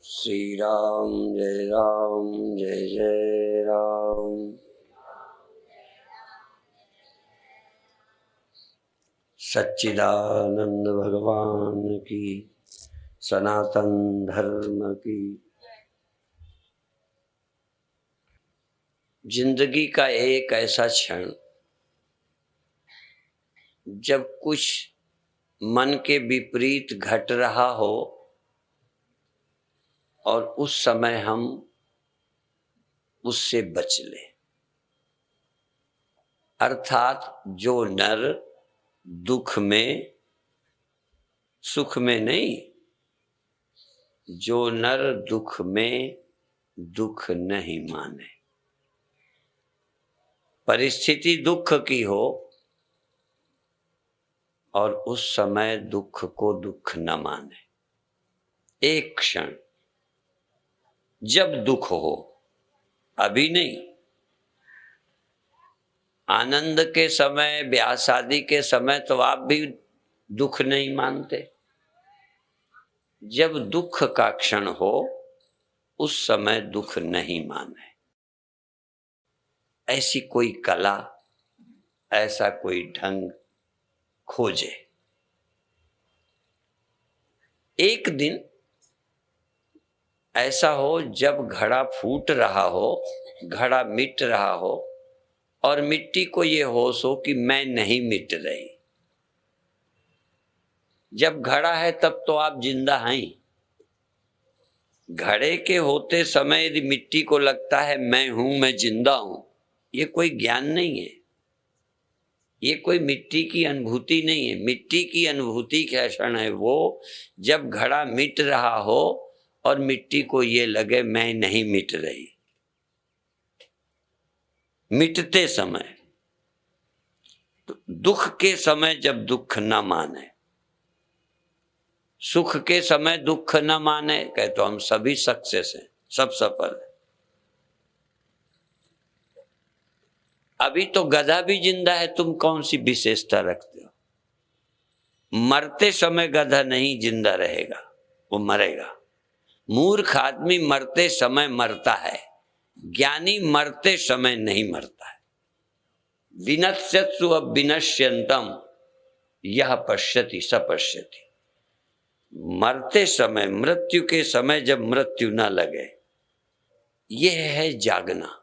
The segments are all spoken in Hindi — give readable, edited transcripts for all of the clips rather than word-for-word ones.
श्री राम जय जय राम। सच्चिदानंद भगवान की, सनातन धर्म की। जिंदगी का एक ऐसा क्षण जब कुछ मन के विपरीत घट रहा हो और उस समय हम उससे बच लें। अर्थात जो नर दुख में, सुख में नहीं, जो नर दुख में दुख नहीं माने। परिस्थिति दुख की हो और उस समय दुख को दुख न माने। एक क्षण जब दुख हो, अभी नहीं। आनंद के समय, ब्याह शादी के समय तो आप भी दुख नहीं मानते। जब दुख का क्षण हो उस समय दुख नहीं माने। ऐसी कोई कला, ऐसा कोई ढंग खोजे। एक दिन ऐसा हो जब घड़ा फूट रहा हो, घड़ा मिट रहा हो और मिट्टी को ये होश हो कि मैं नहीं मिट रही। जब घड़ा है तब तो आप जिंदा हैं। घड़े के होते समय यदि मिट्टी को लगता है मैं हूं, मैं जिंदा हूं, ये कोई ज्ञान नहीं है, ये कोई मिट्टी की अनुभूति नहीं है। मिट्टी की अनुभूति क्या क्षण है वो जब घड़ा मिट रहा हो और मिट्टी को ये लगे मैं नहीं मिट रही। मिटते समय, तो दुख के समय जब दुख न माने, सुख के समय दुख न माने, कहे तो हम सभी सक्सेस हैं, सब सफल है। अभी तो गधा भी जिंदा है, तुम कौन सी विशेषता रखते हो? मरते समय गधा नहीं जिंदा रहेगा, वो मरेगा। मूर्ख आदमी मरते समय मरता है, ज्ञानी मरते समय नहीं मरता है। विनश्यत्सु विनश्यन्तम यह पश्यति स पश्यति। मरते समय, मृत्यु के समय जब मृत्यु न लगे, यह है जागना।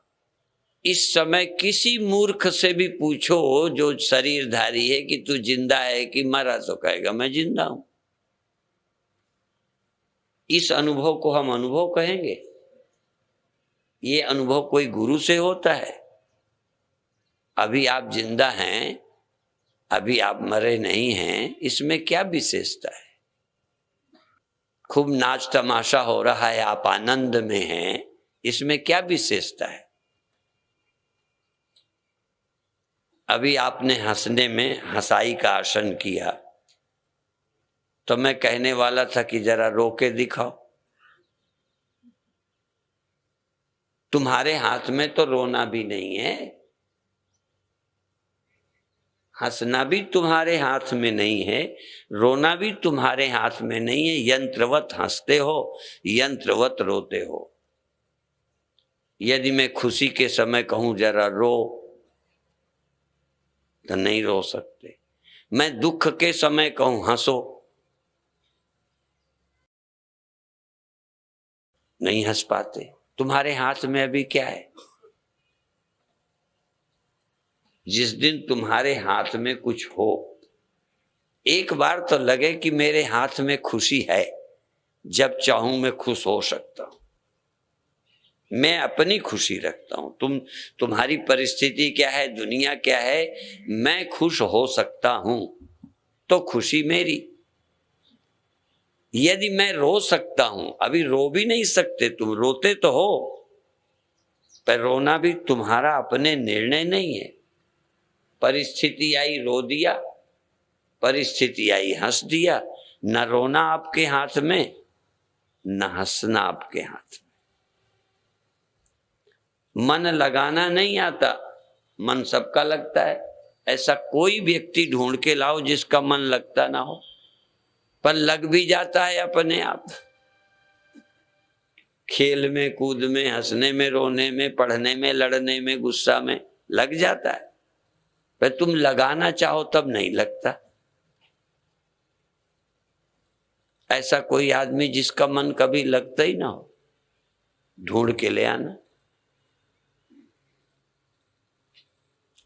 इस समय किसी मूर्ख से भी पूछो जो शरीरधारी है कि तू जिंदा है कि मरा, तो कहेगा मैं जिंदा हूं। इस अनुभव को हम अनुभव कहेंगे? ये अनुभव कोई गुरु से होता है? अभी आप जिंदा हैं, अभी आप मरे नहीं हैं, इसमें क्या विशेषता है? खूब नाच तमाशा हो रहा है, आप आनंद में हैं, इसमें क्या विशेषता है? अभी आपने हंसने में हंसाई का आसन किया तो मैं कहने वाला था कि जरा रो के दिखाओ। तुम्हारे हाथ में तो रोना भी नहीं है, हंसना भी तुम्हारे हाथ में नहीं है, रोना भी तुम्हारे हाथ में नहीं है। यंत्रवत हंसते हो, यंत्रवत रोते हो। यदि मैं खुशी के समय कहूं जरा रो, तो नहीं रो सकते। मैं दुख के समय कहूं हंसो, नहीं हंस पाते। तुम्हारे हाथ में अभी क्या है? जिस दिन तुम्हारे हाथ में कुछ हो, एक बार तो लगे कि मेरे हाथ में खुशी है, जब चाहूं मैं खुश हो सकता हूं। मैं अपनी खुशी रखता हूं। तुम्हारी परिस्थिति क्या है, दुनिया क्या है, मैं खुश हो सकता हूं तो खुशी मेरी। यदि मैं रो सकता हूं, अभी रो भी नहीं सकते, तुम रोते तो हो, पर रोना भी तुम्हारा अपने निर्णय नहीं है। परिस्थिति आई रो दिया, परिस्थिति आई हंस दिया। न रोना आपके हाथ में, न हंसना आपके हाथ में। मन लगाना नहीं आता, मन सबका लगता है। ऐसा कोई व्यक्ति ढूंढ के लाओ जिसका मन लगता ना हो, पर लग भी जाता है अपने आप। खेल में, कूद में, हंसने में, रोने में, पढ़ने में, लड़ने में, गुस्सा में लग जाता है। पर तुम लगाना चाहो तब नहीं लगता। ऐसा कोई आदमी जिसका मन कभी लगता ही ना हो, ढूंढ के ले आना।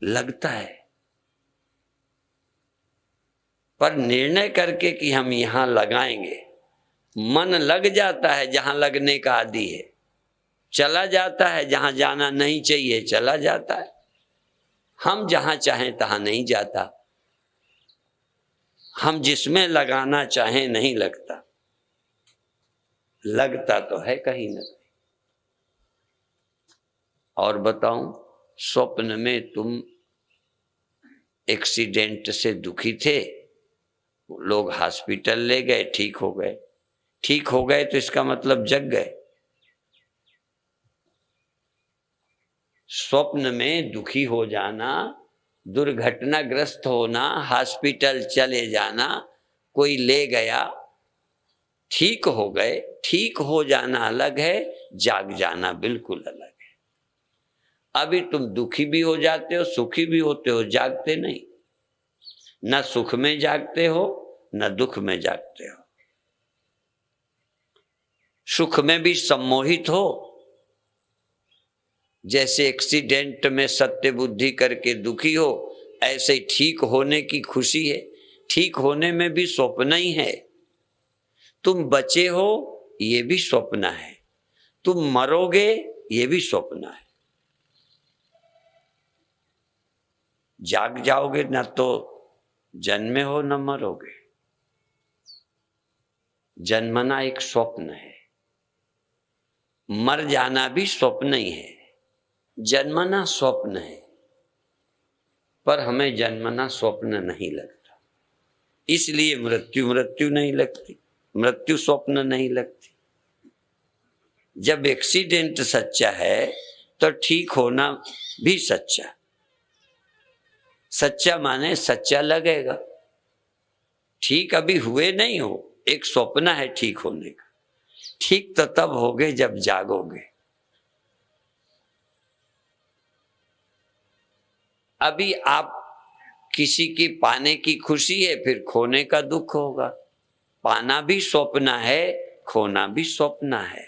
लगता है, पर निर्णय करके कि हम यहां लगाएंगे। मन लग जाता है जहां लगने का आदी है, चला जाता है जहां जाना नहीं चाहिए, चला जाता है। हम जहां चाहें तहां नहीं जाता, हम जिसमें लगाना चाहें नहीं लगता, लगता तो है कहीं ना कहीं। और बताऊं, स्वप्न में तुम एक्सीडेंट से दुखी थे, लोग हॉस्पिटल ले गए, ठीक हो गए। ठीक हो गए तो इसका मतलब जग गए। स्वप्न में दुखी हो जाना, दुर्घटनाग्रस्त होना, हॉस्पिटल चले जाना, कोई ले गया, ठीक हो गए। ठीक हो जाना अलग है, जाग जाना बिल्कुल अलग है। अभी तुम दुखी भी हो जाते हो, सुखी भी होते हो, जागते नहीं। न सुख में जागते हो, न दुख में जागते हो। सुख में भी सम्मोहित हो, जैसे एक्सीडेंट में सत्य बुद्धि करके दुखी हो, ऐसे ठीक होने की खुशी है। ठीक होने में भी स्वप्न ही है। तुम बचे हो, ये भी स्वप्न है। तुम मरोगे, ये भी स्वप्न है। जाग जाओगे न तो जन्मे हो न मरोगे। जन्मना एक स्वप्न है, मर जाना भी स्वप्न ही है। जन्मना स्वप्न है, पर हमें जन्मना स्वप्न नहीं लगता, इसलिए मृत्यु मृत्यु नहीं लगती, मृत्यु स्वप्न नहीं लगती। जब एक्सीडेंट सच्चा है तो ठीक होना भी सच्चा। सच्चा माने सच्चा लगेगा। ठीक अभी हुए नहीं हो, एक स्वप्न है ठीक होने का। ठीक तो तब होगे जब जागोगे। अभी आप किसी की पाने की खुशी है, फिर खोने का दुख होगा। पाना भी स्वप्न है, खोना भी स्वप्न है।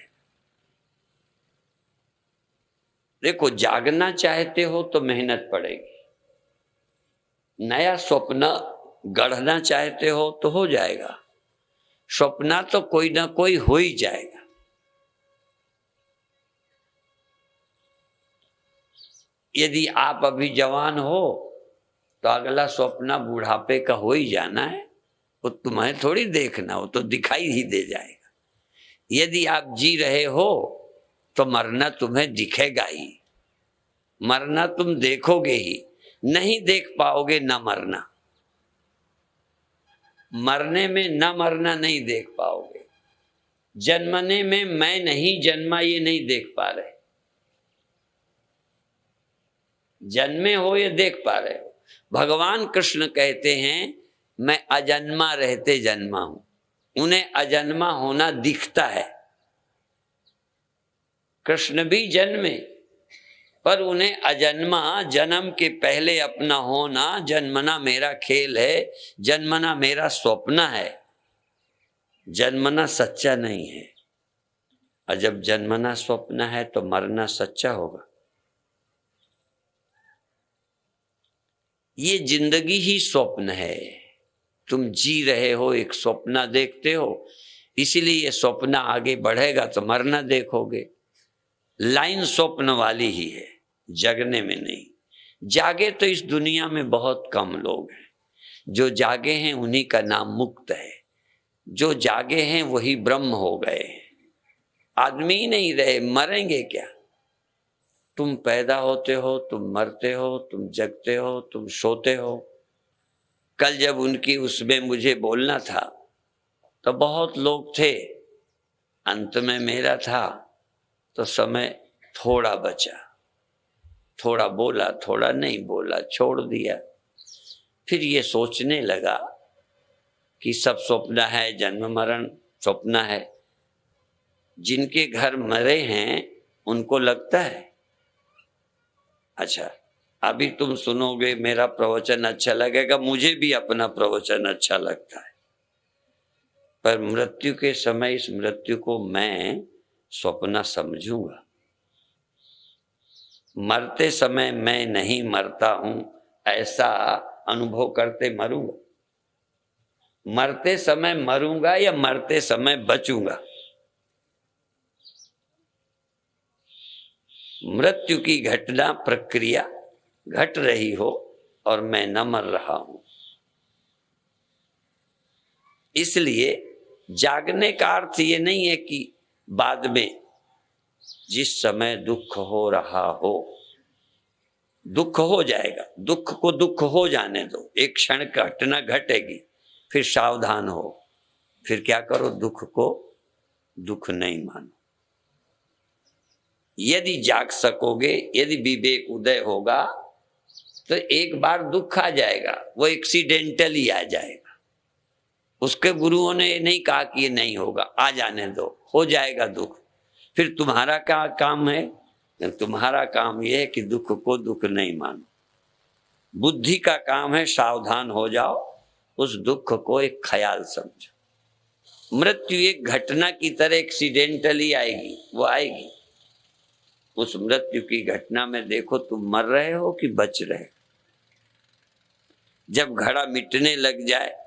देखो, जागना चाहते हो तो मेहनत पड़ेगी। नया स्वप्न गढ़ना चाहते हो तो हो जाएगा। स्वप्न तो कोई ना कोई हो ही जाएगा। यदि आप अभी जवान हो तो अगला स्वप्न बुढ़ापे का हो ही जाना है। वो तुम्हें थोड़ी देखना, वो तो दिखाई ही दे जाएगा। यदि आप जी रहे हो तो मरना तुम्हें दिखेगा ही। मरना तुम देखोगे ही, नहीं देख पाओगे न मरना। मरने में न मरना नहीं देख पाओगे। जन्मने में मैं नहीं जन्मा ये नहीं देख पा रहे। जन्मे हो ये देख पा रहे हो। भगवान कृष्ण कहते हैं मैं अजन्मा रहते जन्मा हूं। उन्हें अजन्मा होना दिखता है। कृष्ण भी जन्मे, पर उन्हें अजन्मा, जन्म के पहले अपना होना, जन्मना मेरा खेल है, जन्मना मेरा स्वप्न है। जन्मना सच्चा नहीं है। और जब जन्मना स्वप्न है तो मरना सच्चा होगा। ये जिंदगी ही स्वप्न है। तुम जी रहे हो, एक स्वप्न देखते हो, इसीलिए ये स्वप्न आगे बढ़ेगा तो मरना देखोगे। लाइन स्वप्न वाली ही है, जगने में नहीं। जागे तो इस दुनिया में बहुत कम लोग हैं। जो जागे हैं उन्हीं का नाम मुक्त है। जो जागे हैं वही ब्रह्म हो गए। आदमी ही नहीं रहे, मरेंगे क्या? तुम पैदा होते हो, तुम मरते हो, तुम जगते हो, तुम सोते हो। कल जब उनकी उसमें मुझे बोलना था तो बहुत लोग थे, अंत में मेरा था तो समय थोड़ा बचा। थोड़ा बोला, थोड़ा नहीं बोला, छोड़ दिया। फिर ये सोचने लगा कि सब स्वप्न है, जन्म मरण स्वप्न है। जिनके घर मरे हैं उनको लगता है। अच्छा, अभी तुम सुनोगे, मेरा प्रवचन अच्छा लगेगा, मुझे भी अपना प्रवचन अच्छा लगता है, पर मृत्यु के समय इस मृत्यु को मैं स्वप्न समझूंगा। मरते समय मैं नहीं मरता हूं ऐसा अनुभव करते मरूंगा। मरते समय मरूंगा या मरते समय बचूंगा। मृत्यु की घटना प्रक्रिया घट रही हो और मैं न मर रहा हूं, इसलिए जागने का अर्थ ये नहीं है कि बाद में जिस समय दुख हो रहा हो, दुख हो जाएगा, दुख को दुख हो जाने दो, एक क्षण घटना घटेगी, फिर सावधान हो, फिर क्या करो, दुख को दुख नहीं मानो। यदि जाग सकोगे, यदि विवेक उदय होगा, तो एक बार दुख आ जाएगा, वो एक्सीडेंटली आ जाएगा। उसके गुरुओं ने नहीं कहा कि ये नहीं होगा, आ जाने दो, हो जाएगा दुख। फिर तुम्हारा क्या काम है? तुम्हारा काम यह है कि दुख को दुख नहीं मानो। बुद्धि का काम है सावधान हो जाओ, उस दुख को एक ख्याल समझो। मृत्यु एक घटना की तरह एक्सीडेंटली आएगी, वो आएगी। उस मृत्यु की घटना में देखो तुम मर रहे हो कि बच रहे हो। जब घड़ा मिटने लग जाए,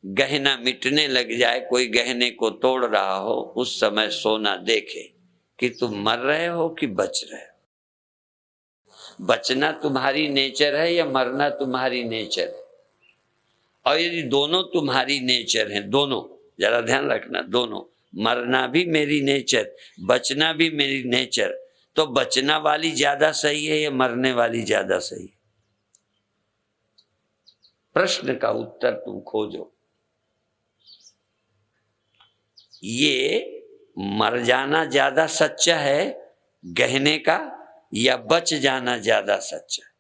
गहना मिटने लग जाए, कोई गहने को तोड़ रहा हो, उस समय सोना देखे कि तुम मर रहे हो कि बच रहे हो। बचना तुम्हारी नेचर है या मरना तुम्हारी नेचर है? और यदि दोनों तुम्हारी नेचर है, दोनों, जरा ध्यान रखना, दोनों, मरना भी मेरी नेचर, बचना भी मेरी नेचर, तो बचना वाली ज्यादा सही है या मरने वाली ज्यादा सही है? प्रश्न का उत्तर तुम खोजो। ये मर जाना ज्यादा सच्चा है गहने का, या बच जाना ज्यादा सच्चा है?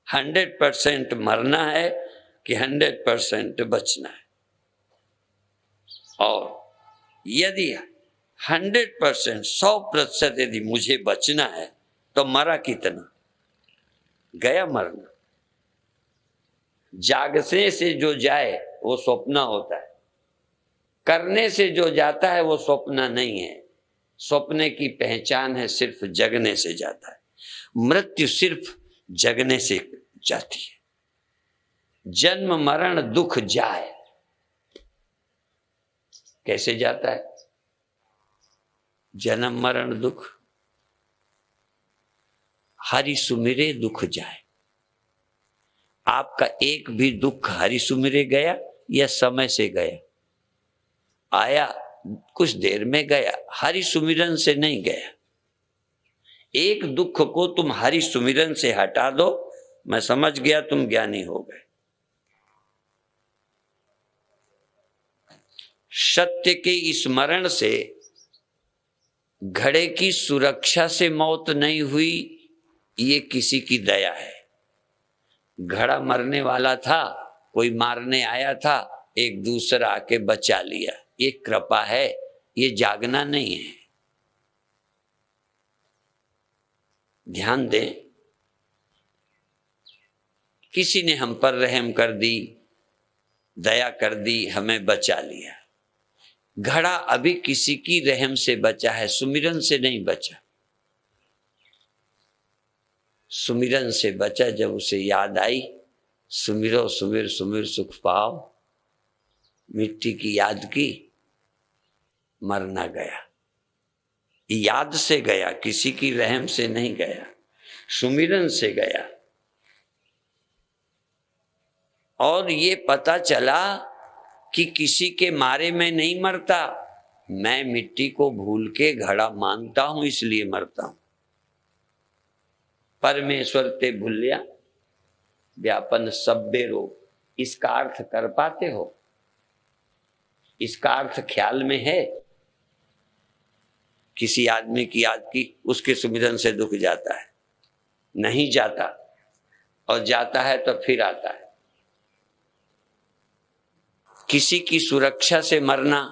100% मरना है कि 100% बचना है? और यदि 100%, 100% यदि मुझे बचना है, तो मरा कितना? गया मरना। जागने से जो जाए वो स्वप्न होता है, करने से जो जाता है वो स्वप्न नहीं है। स्वप्न की पहचान है सिर्फ जगने से जाता है, मृत्यु सिर्फ जगने से जाती है। जन्म मरण दुख जाए, कैसे जाता है जन्म मरण दुख? हरि सुमिरे दुख जाए। आपका एक भी दुख हरि सुमिरे गया या समय से गया? आया, कुछ देर में गया, हरि सुमिरन से नहीं गया। एक दुख को तुम हरि सुमिरन से हटा दो, मैं समझ गया तुम ज्ञानी हो गए। सत्य के स्मरण से, घड़े की सुरक्षा से मौत नहीं हुई, ये किसी की दया है। घड़ा मरने वाला था, कोई मारने आया था, एक दूसरा आके बचा लिया, ये कृपा है, ये जागना नहीं है। ध्यान दें, किसी ने हम पर रहम कर दी, दया कर दी, हमें बचा लिया। घड़ा अभी किसी की रहम से बचा है, सुमिरन से नहीं बचा। सुमिरन से बचा जब उसे याद आई, सुमिरो सुमिर सुमिर सुख पाओ, मिट्टी की याद की, मरना गया। याद से गया, किसी की रहम से नहीं गया, सुमिरन से गया। और ये पता चला कि किसी के मारे मैं नहीं मरता, मैं मिट्टी को भूल के घड़ा मानता हूं इसलिए मरता हूं। परमेश्वर ते भूलिया व्यापन सब्बे रोग, इसका अर्थ कर पाते हो? इसका अर्थ ख्याल में है? किसी आदमी की याद की, उसके सुमिरन से दुख जाता है? नहीं जाता, और जाता है तो फिर आता है। किसी की सुरक्षा से मरना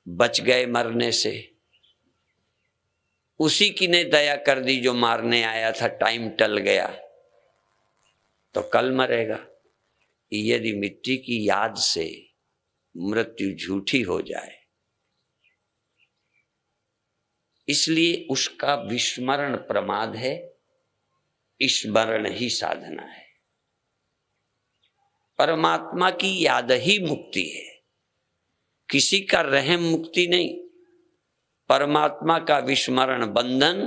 बच गए मरने से। उसी की ने दया कर दी जो मारने आया था, टाइम टल गया तो कल मरेगा। यदि मिट्टी की याद से मृत्यु झूठी हो जाए, इसलिए उसका विस्मरण प्रमाद है, स्मरण ही साधना है। परमात्मा की याद ही मुक्ति है, किसी का रहम मुक्ति नहीं। परमात्मा का विस्मरण बंधन,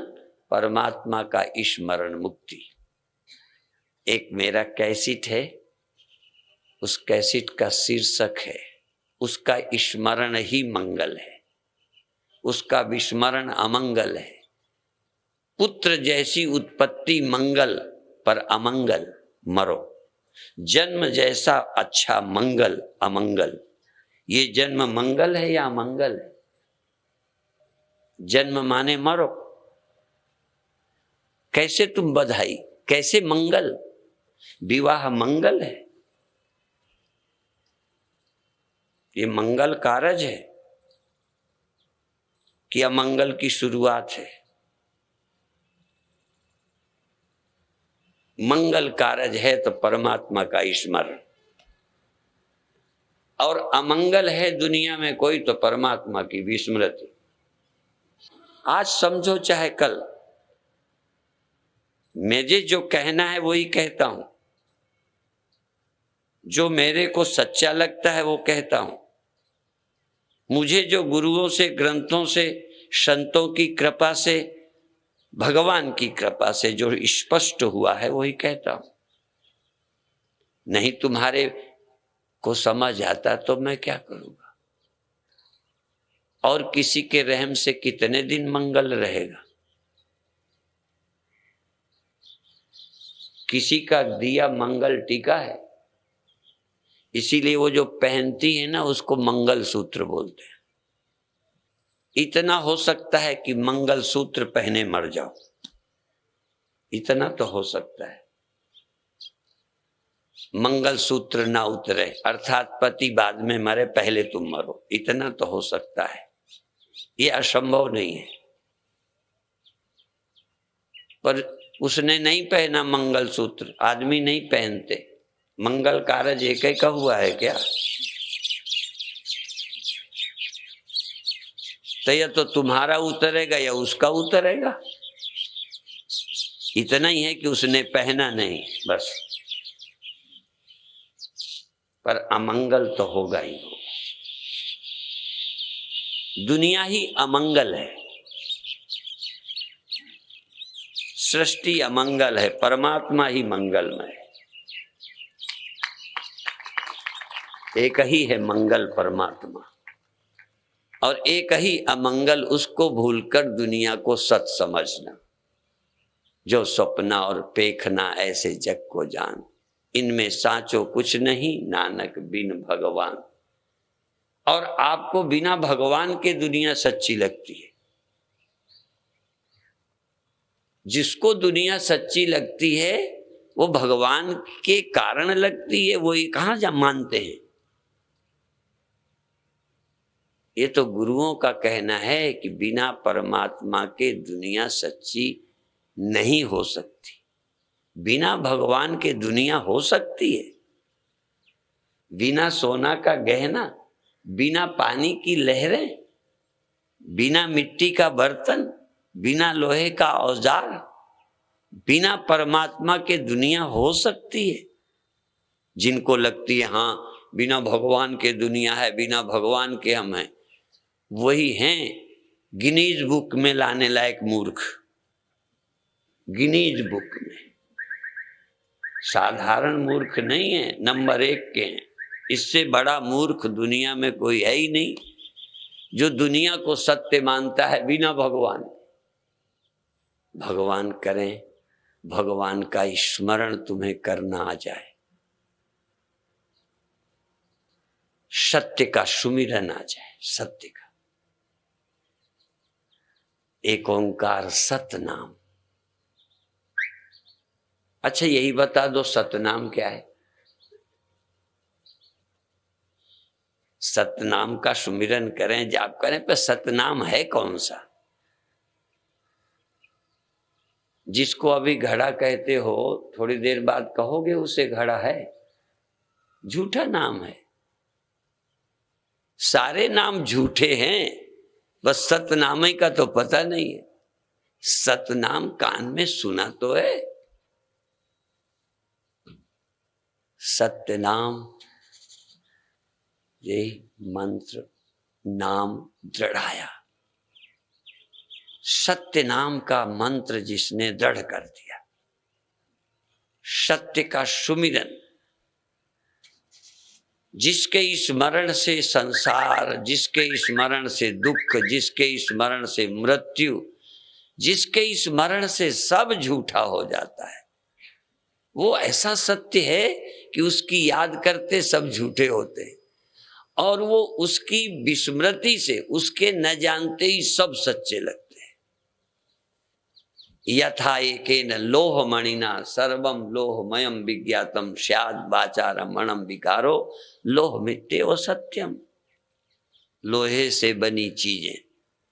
परमात्मा का स्मरण मुक्ति। एक मेरा कैसेट है, उस कैसेट का शीर्षक है उसका स्मरण ही मंगल है, उसका विस्मरण अमंगल है। पुत्र जैसी उत्पत्ति मंगल, पर अमंगल मरो। जन्म जैसा अच्छा मंगल, अमंगल। ये जन्म मंगल है या अमंगल है? जन्म माने मरो। कैसे तुम बधाई, कैसे मंगल? विवाह मंगल है, ये मंगल कारज है कि अमंगल की शुरुआत है? मंगल कारज है तो परमात्मा का स्मरण, और अमंगल है दुनिया में कोई तो परमात्मा की विस्मृति। आज समझो चाहे कल, मुझे जो कहना है वही कहता हूं, जो मेरे को सच्चा लगता है वो कहता हूं। मुझे जो गुरुओं से, ग्रंथों से, संतों की कृपा से, भगवान की कृपा से जो स्पष्ट हुआ है वही कहता हूं। नहीं तुम्हारे को समझ आता तो मैं क्या करूंगा? और किसी के रहम से कितने दिन मंगल रहेगा? किसी का दिया मंगल टीका है, इसीलिए वो जो पहनती है ना उसको मंगल सूत्र बोलते हैं। इतना हो सकता है कि मंगल सूत्र पहने मर जाओ, इतना तो हो सकता है। मंगल सूत्र ना उतरे, अर्थात पति बाद में मरे, पहले तुम मरो, इतना तो हो सकता है। ये असंभव नहीं है। पर उसने नहीं पहना मंगल सूत्र, आदमी नहीं पहनते। मंगल कारज एक ही का हुआ है क्या? तो या तो तुम्हारा उतरेगा या उसका उतरेगा। इतना ही है कि उसने पहना नहीं, बस। पर अमंगल तो होगा ही होगा। दुनिया ही अमंगल है, सृष्टि अमंगल है, परमात्मा ही मंगलमय है। एक ही है मंगल परमात्मा, और एक ही अमंगल उसको भूलकर दुनिया को सत समझना। जो सपना और पेखना ऐसे जग को जान, इनमें साचो कुछ नहीं, नानक बिन भगवान। और आपको बिना भगवान के दुनिया सच्ची लगती है। जिसको दुनिया सच्ची लगती है वो भगवान के कारण लगती है, वो ये कहां जा मानते हैं? ये तो गुरुओं का कहना है कि बिना परमात्मा के दुनिया सच्ची नहीं हो सकती। बिना भगवान के दुनिया हो सकती है? बिना सोना का गहना, बिना पानी की लहरें, बिना मिट्टी का बर्तन, बिना लोहे का औजार, बिना परमात्मा के दुनिया हो सकती है? जिनको लगती है हाँ बिना भगवान के दुनिया है, बिना भगवान के हम हैं, वही हैं गिनीज बुक में लाने लायक मूर्ख। गिनीज बुक में साधारण मूर्ख नहीं है, नंबर 1 के हैं। इससे बड़ा मूर्ख दुनिया में कोई है ही नहीं, जो दुनिया को सत्य मानता है बिना भगवान। भगवान करें, भगवान का स्मरण तुम्हें करना आ जाए, सत्य का सुमिरन आ जाए, सत्य का। एक ओंकार सतनाम। अच्छा यही बता दो सतनाम क्या है? सतनाम का सुमिरन करें, जाप करें, पर सतनाम है कौन सा? जिसको अभी घड़ा कहते हो, थोड़ी देर बाद कहोगे उसे घड़ा है, झूठा नाम है। सारे नाम झूठे हैं, बस सतनाम का तो पता नहीं है। सतनाम कान में सुना तो है। सत्यनाम, यही मंत्र नाम दृढ़ाया। सत्य नाम का मंत्र जिसने दृढ़ कर दिया, सत्य का सुमिरन, जिसके स्मरण से संसार, जिसके स्मरण से दुख, जिसके स्मरण से मृत्यु, जिसके स्मरण से सब झूठा हो जाता है, वो ऐसा सत्य है कि उसकी याद करते सब झूठे होते हैं, और वो उसकी विस्मृति से, उसके न जानते ही सब सच्चे लगते हैं। यथा एकेन लोहमणिना सर्वम लोहमयम विज्ञातम स्याद् वाचारमणम विकारो लोहमित्येव सत्यम। लोहे से बनी चीजें,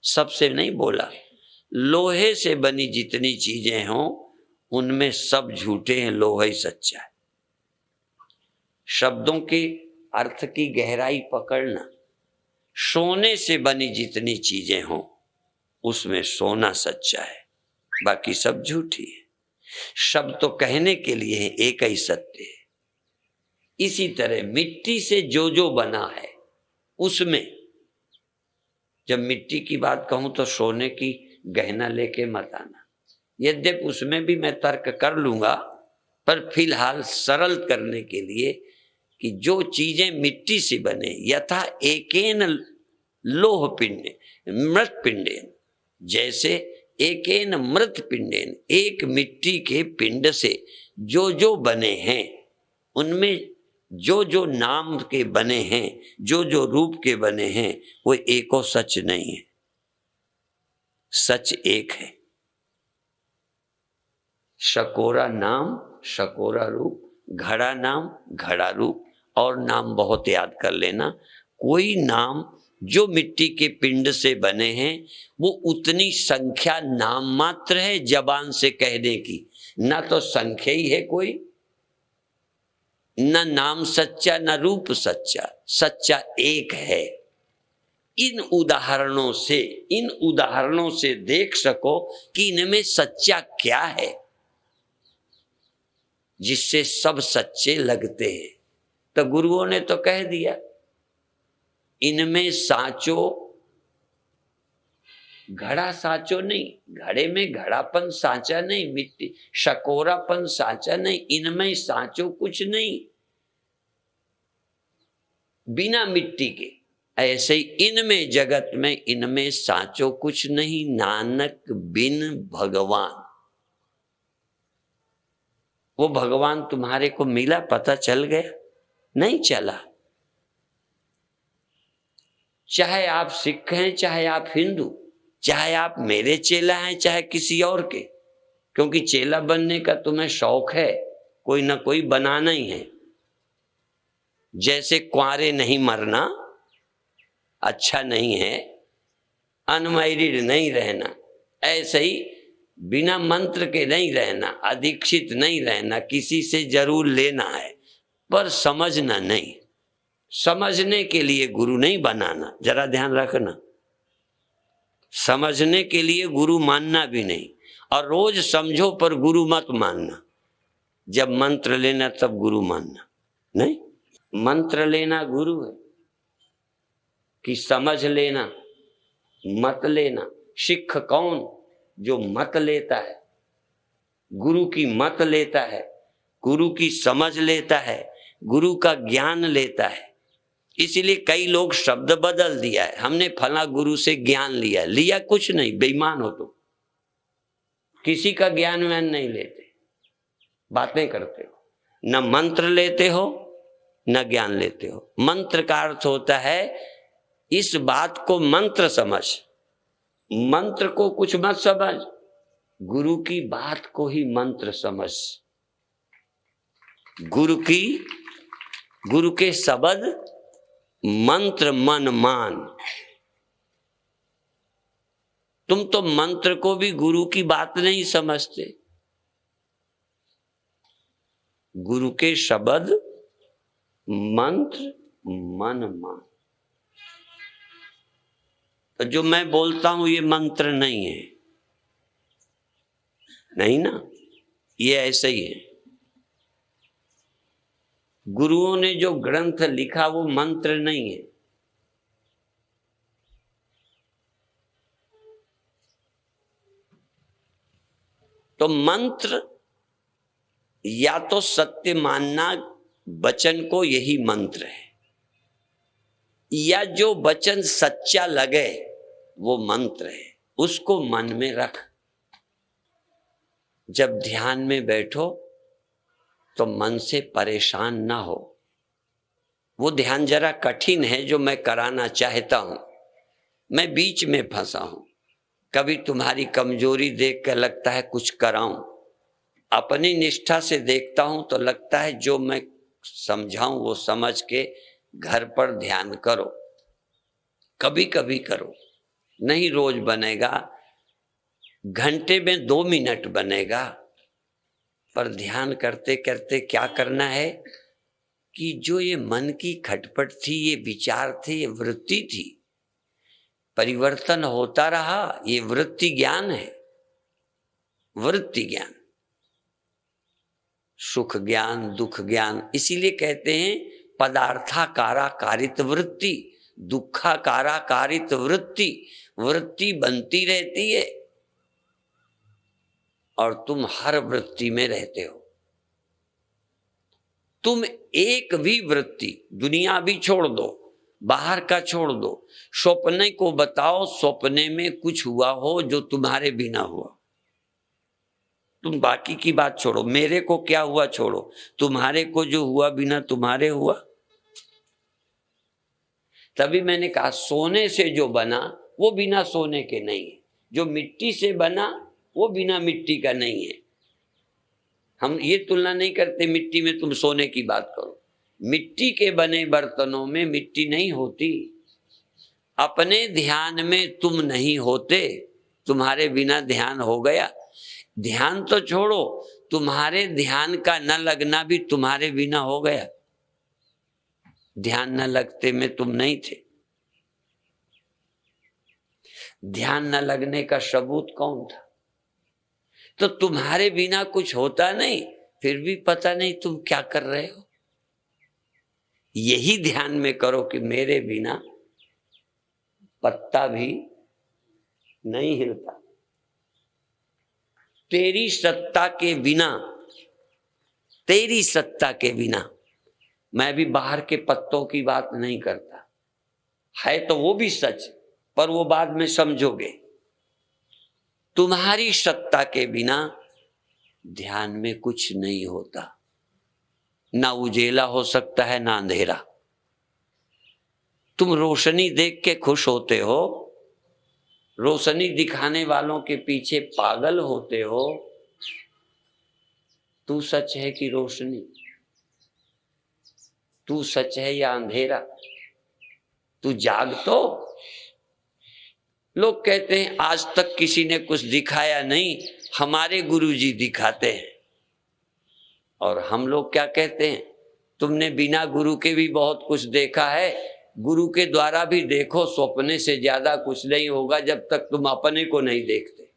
सबसे नहीं बोला, लोहे से बनी जितनी चीजें हों उनमें सब झूठे हैं, लोहा ही सच्चा है। शब्दों के अर्थ की गहराई पकड़ना, सोने से बनी जितनी चीजें हों उसमें सोना सच्चा है, बाकी सब झूठी है। शब्द तो कहने के लिए है, एक ही सत्य है। इसी तरह मिट्टी से जो जो बना है उसमें, जब मिट्टी की बात कहूं तो सोने की गहना लेके मत आना, यद्यपि उसमें भी मैं तर्क कर लूंगा, पर फिलहाल सरल करने के लिए कि जो चीजें मिट्टी से बने, यथा एकेन लोह पिंडेन मृत पिंडेन, जैसे एकेन मृत पिंडेन, एक मिट्टी के पिंड से जो जो बने हैं, उनमें जो जो नाम के बने हैं, जो जो रूप के बने हैं, वो एको सच नहीं है। सच एक है। शकोरा नाम, शकोरा रूप, घड़ा नाम, घड़ा रूप, और नाम बहुत याद कर लेना। कोई नाम जो मिट्टी के पिंड से बने हैं वो उतनी संख्या नाम मात्र है जबान से कहने की, ना तो संख्या ही है कोई, न नाम सच्चा न रूप सच्चा, सच्चा एक है। इन उदाहरणों से देख सको कि इनमें सच्चा क्या है, जिससे सब सच्चे लगते हैं। तो गुरुओं ने तो कह दिया, इनमें साचो, घड़ा साचो नहीं, घड़े में घड़ापन साचा नहीं, मिट्टी शकोरापन साचा नहीं, इनमें साचो कुछ नहीं, बिना मिट्टी के। ऐसे ही इनमें जगत में, इनमें साचो कुछ नहीं, नानक बिन भगवान। वो भगवान तुम्हारे को मिला, पता चल गया? नहीं चला। चाहे आप सिख हैं, चाहे आप हिंदू, चाहे आप मेरे चेला हैं, चाहे किसी और के, क्योंकि चेला बनने का तुम्हें शौक है, कोई ना कोई बनाना ही है। जैसे कुंवारे नहीं मरना अच्छा नहीं है, अनमैरिड नहीं रहना, ऐसे ही बिना मंत्र के नहीं रहना, अदीक्षित नहीं रहना, किसी से जरूर लेना है पर समझना नहीं। समझने के लिए गुरु नहीं बनाना, जरा ध्यान रखना। समझने के लिए गुरु मानना भी नहीं, और रोज समझो पर गुरु मत मानना। जब मंत्र लेना तब गुरु मानना नहीं। मंत्र लेना गुरु है कि समझ लेना, मत लेना। सिख कौन? जो मत लेता है, गुरु की मत लेता है, गुरु की समझ लेता है, गुरु का ज्ञान लेता है। इसीलिए कई लोग शब्द बदल दिया है, हमने फला गुरु से ज्ञान लिया। लिया कुछ नहीं, बेईमान हो तुम। किसी का ज्ञान व्यान नहीं लेते, बातें करते हो, न मंत्र लेते हो न ज्ञान लेते हो। मंत्र का अर्थ होता है इस बात को मंत्र समझ, मंत्र को कुछ मत समझ, गुरु की बात को ही मंत्र समझ। गुरु के शब्द मंत्र मन मान। तुम तो मंत्र को भी गुरु की बात नहीं समझते। गुरु के शब्द मंत्र मन मान। तो जो मैं बोलता हूं ये मंत्र नहीं है, नहीं ना, ये ऐसे ही है। गुरुओं ने जो ग्रंथ लिखा वो मंत्र नहीं है। तो मंत्र या तो सत्य मानना, वचन को यही मंत्र है, या जो वचन सच्चा लगे वो मंत्र है, उसको मन में रख। जब ध्यान में बैठो तो मन से परेशान ना हो। वो ध्यान जरा कठिन है जो मैं कराना चाहता हूं, मैं बीच में फंसा हूं। कभी तुम्हारी कमजोरी देख कर लगता है कुछ कराऊं, अपनी निष्ठा से देखता हूं तो लगता है जो मैं समझाऊं वो समझ के घर पर ध्यान करो। कभी कभी करो, नहीं रोज बनेगा, घंटे में 2 मिनट बनेगा, पर ध्यान करते करते क्या करना है कि जो ये मन की खटपट थी, ये विचार थे, ये वृत्ति थी, परिवर्तन होता रहा। ये वृत्ति ज्ञान है, वृत्ति ज्ञान, सुख ज्ञान, दुख ज्ञान। इसीलिए कहते हैं पदार्थाकारा कारित वृत्ति, दुखाकारा कारित वृत्ति। वृत्ति बनती रहती है और तुम हर वृत्ति में रहते हो। तुम एक भी वृत्ति, दुनिया भी छोड़ दो, बाहर का छोड़ दो, सपने को बताओ, सपने में कुछ हुआ हो जो तुम्हारे बिना हुआ। तुम बाकी की बात छोड़ो, मेरे को क्या हुआ छोड़ो, तुम्हारे को जो हुआ बिना तुम्हारे हुआ। तभी मैंने कहा सोने से जो बना वो बिना सोने के नहीं है, जो मिट्टी से बना वो बिना मिट्टी का नहीं है। हम ये तुलना नहीं करते मिट्टी में तुम सोने की बात करो। मिट्टी के बने बर्तनों में मिट्टी नहीं होती। अपने ध्यान में तुम नहीं होते, तुम्हारे बिना ध्यान हो गया। ध्यान तो छोड़ो, तुम्हारे ध्यान का न लगना भी तुम्हारे बिना हो गया। ध्यान न लगते में तुम नहीं थे। ध्यान न लगने का सबूत कौन था? तो तुम्हारे बिना कुछ होता नहीं, फिर भी पता नहीं तुम क्या कर रहे हो। यही ध्यान में करो कि मेरे बिना पत्ता भी नहीं हिलता। तेरी सत्ता के बिना, तेरी सत्ता के बिना, मैं भी बाहर के पत्तों की बात नहीं करता, है तो वो भी सच, पर वो बाद में समझोगे। तुम्हारी सत्ता के बिना ध्यान में कुछ नहीं होता। ना उजेला हो सकता है ना अंधेरा। तुम रोशनी देख के खुश होते हो, रोशनी दिखाने वालों के पीछे पागल होते हो। तू सच है कि रोशनी? तू सच है या अंधेरा? तू जाग तो। लोग कहते हैं आज तक किसी ने कुछ दिखाया नहीं, हमारे गुरुजी दिखाते हैं। और हम लोग क्या कहते हैं, तुमने बिना गुरु के भी बहुत कुछ देखा है, गुरु के द्वारा भी देखो, सपने से ज्यादा कुछ नहीं होगा जब तक तुम अपने को नहीं देखते।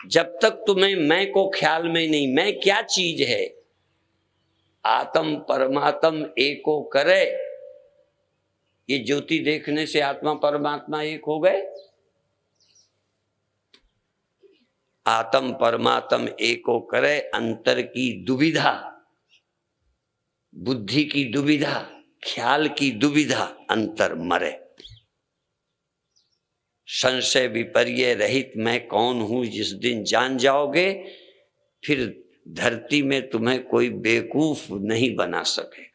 जब तक तुम्हें मैं को ख्याल में नहीं, मैं क्या चीज है, आत्म परमात्म एको करे। ये ज्योति देखने से आत्मा परमात्मा एक हो गए। आत्म परमात्म एको करे, अंतर की दुविधा, बुद्धि की दुविधा, ख्याल की दुविधा, अंतर मरे। संशय विपर्य रहित मैं कौन हूं जिस दिन जान जाओगे, फिर धरती में तुम्हें कोई बेवकूफ नहीं बना सकेगा।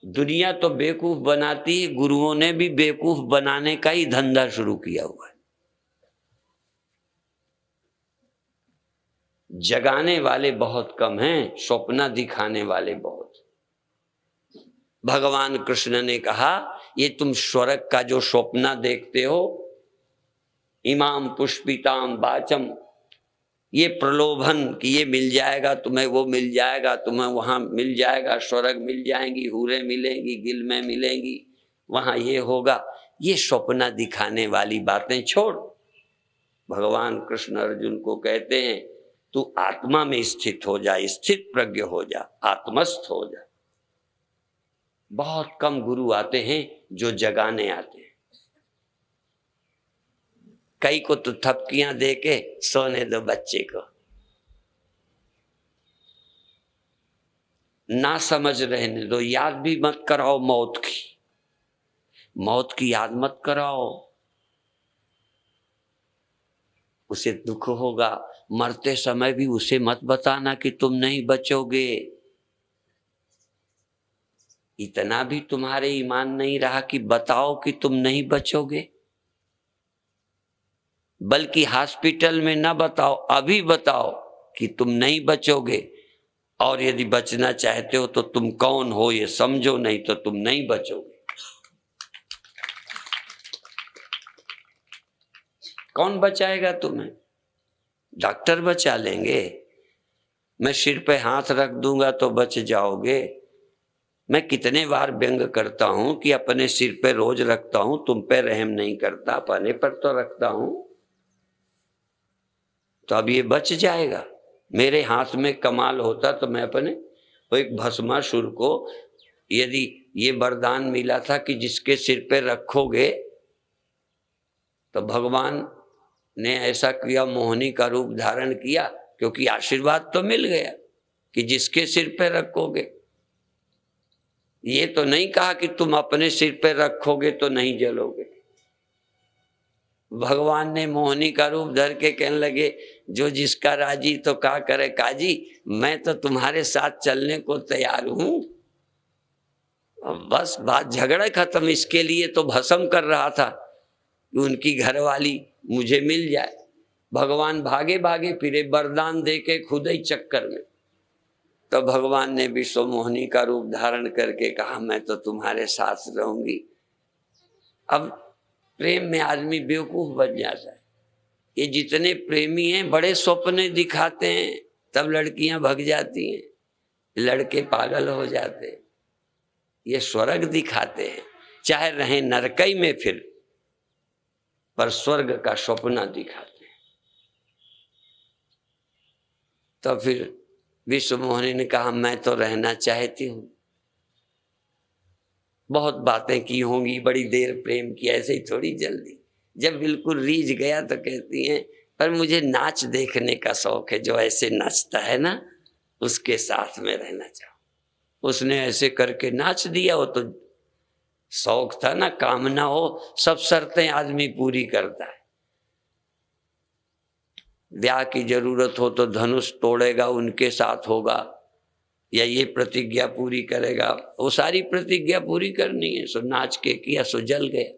दुनिया तो बेवकूफ बनाती है, गुरुओं ने भी बेवकूफ बनाने का ही धंधा शुरू किया हुआ है। जगाने वाले बहुत कम हैं, स्वप्न दिखाने वाले बहुत। भगवान कृष्ण ने कहा ये तुम स्वर्ग का जो स्वप्न देखते हो, इमाम पुष्पिताम वाचम, ये प्रलोभन कि ये मिल जाएगा तुम्हें, वो मिल जाएगा तुम्हें, वहां मिल जाएगा, स्वर्ग मिल जाएंगी, हूरें मिलेंगी, गिलमें मिलेंगी, वहां ये होगा, ये स्वप्न दिखाने वाली बातें छोड़। भगवान कृष्ण अर्जुन को कहते हैं तू आत्मा में स्थित हो जा, स्थित प्रज्ञ हो जा, आत्मस्थ हो जा। बहुत कम गुरु आते हैं जो जगाने आते हैं। कई को तो थपकियां दे के सोने दो बच्चे को, ना समझ रहने दो, याद भी मत कराओ मौत की याद मत कराओ, उसे दुख होगा। मरते समय भी उसे मत बताना कि तुम नहीं बचोगे। इतना भी तुम्हारे ईमान नहीं रहा कि बताओ कि तुम नहीं बचोगे। बल्कि हॉस्पिटल में ना बताओ, अभी बताओ कि तुम नहीं बचोगे, और यदि बचना चाहते हो तो तुम कौन हो ये समझो, नहीं तो तुम नहीं बचोगे। कौन बचाएगा तुम्हें? डॉक्टर बचा लेंगे। मैं सिर पे हाथ रख दूंगा तो बच जाओगे। मैं कितने बार व्यंग करता हूं कि अपने सिर पे रोज रखता हूं, तुम पे रहम नहीं करता, अपने पर तो रखता हूं। तो अब ये बच जाएगा। मेरे हाथ में कमाल होता तो मैं अपने वो एक भस्मासुर को, यदि ये वरदान मिला था कि जिसके सिर पे रखोगे, तो भगवान ने ऐसा किया, मोहिनी का रूप धारण किया, क्योंकि आशीर्वाद तो मिल गया कि जिसके सिर पे रखोगे। ये तो नहीं कहा कि तुम अपने सिर पे रखोगे तो नहीं जलोगे। भगवान ने मोहिनी का रूप धर के कहने लगे, जो जिसका राजी तो का करे काजी, मैं तो तुम्हारे साथ चलने को तैयार हूं। बस बात झगड़ा खत्म। इसके लिए तो भस्म कर रहा था कि उनकी घरवाली मुझे मिल जाए। भगवान भागे भागे फिरे वरदान दे के खुद ही चक्कर में। तो भगवान ने विश्व मोहिनी का रूप धारण करके कहा, मैं तो तुम्हारे साथ रहूंगी। अब प्रेम में आदमी बेवकूफ बन जाता है। ये जितने प्रेमी हैं बड़े सपने दिखाते हैं, तब लड़कियां भग जाती हैं, लड़के पागल हो जाते हैं। ये स्वर्ग दिखाते हैं, चाहे रहे नरकई में फिर, पर स्वर्ग का स्वप्न दिखाते हैं। तो फिर विश्व मोहिनी ने कहा, मैं तो रहना चाहती हूं। बहुत बातें की होंगी, बड़ी देर प्रेम किया, ऐसे ही थोड़ी जल्दी। जब बिल्कुल रीझ गया तो कहती हैं, पर मुझे नाच देखने का शौक है, जो ऐसे नाचता है ना उसके साथ में रहना चाहूं। उसने ऐसे करके नाच दिया। वो तो शौक था ना, कामना हो, सब शर्तें आदमी पूरी करता है। ब्याह की जरूरत हो तो धनुष तोड़ेगा, उनके साथ होगा, या ये प्रतिज्ञा पूरी करेगा। वो सारी प्रतिज्ञा पूरी करनी है। सो नाच के किया, सो जल गया।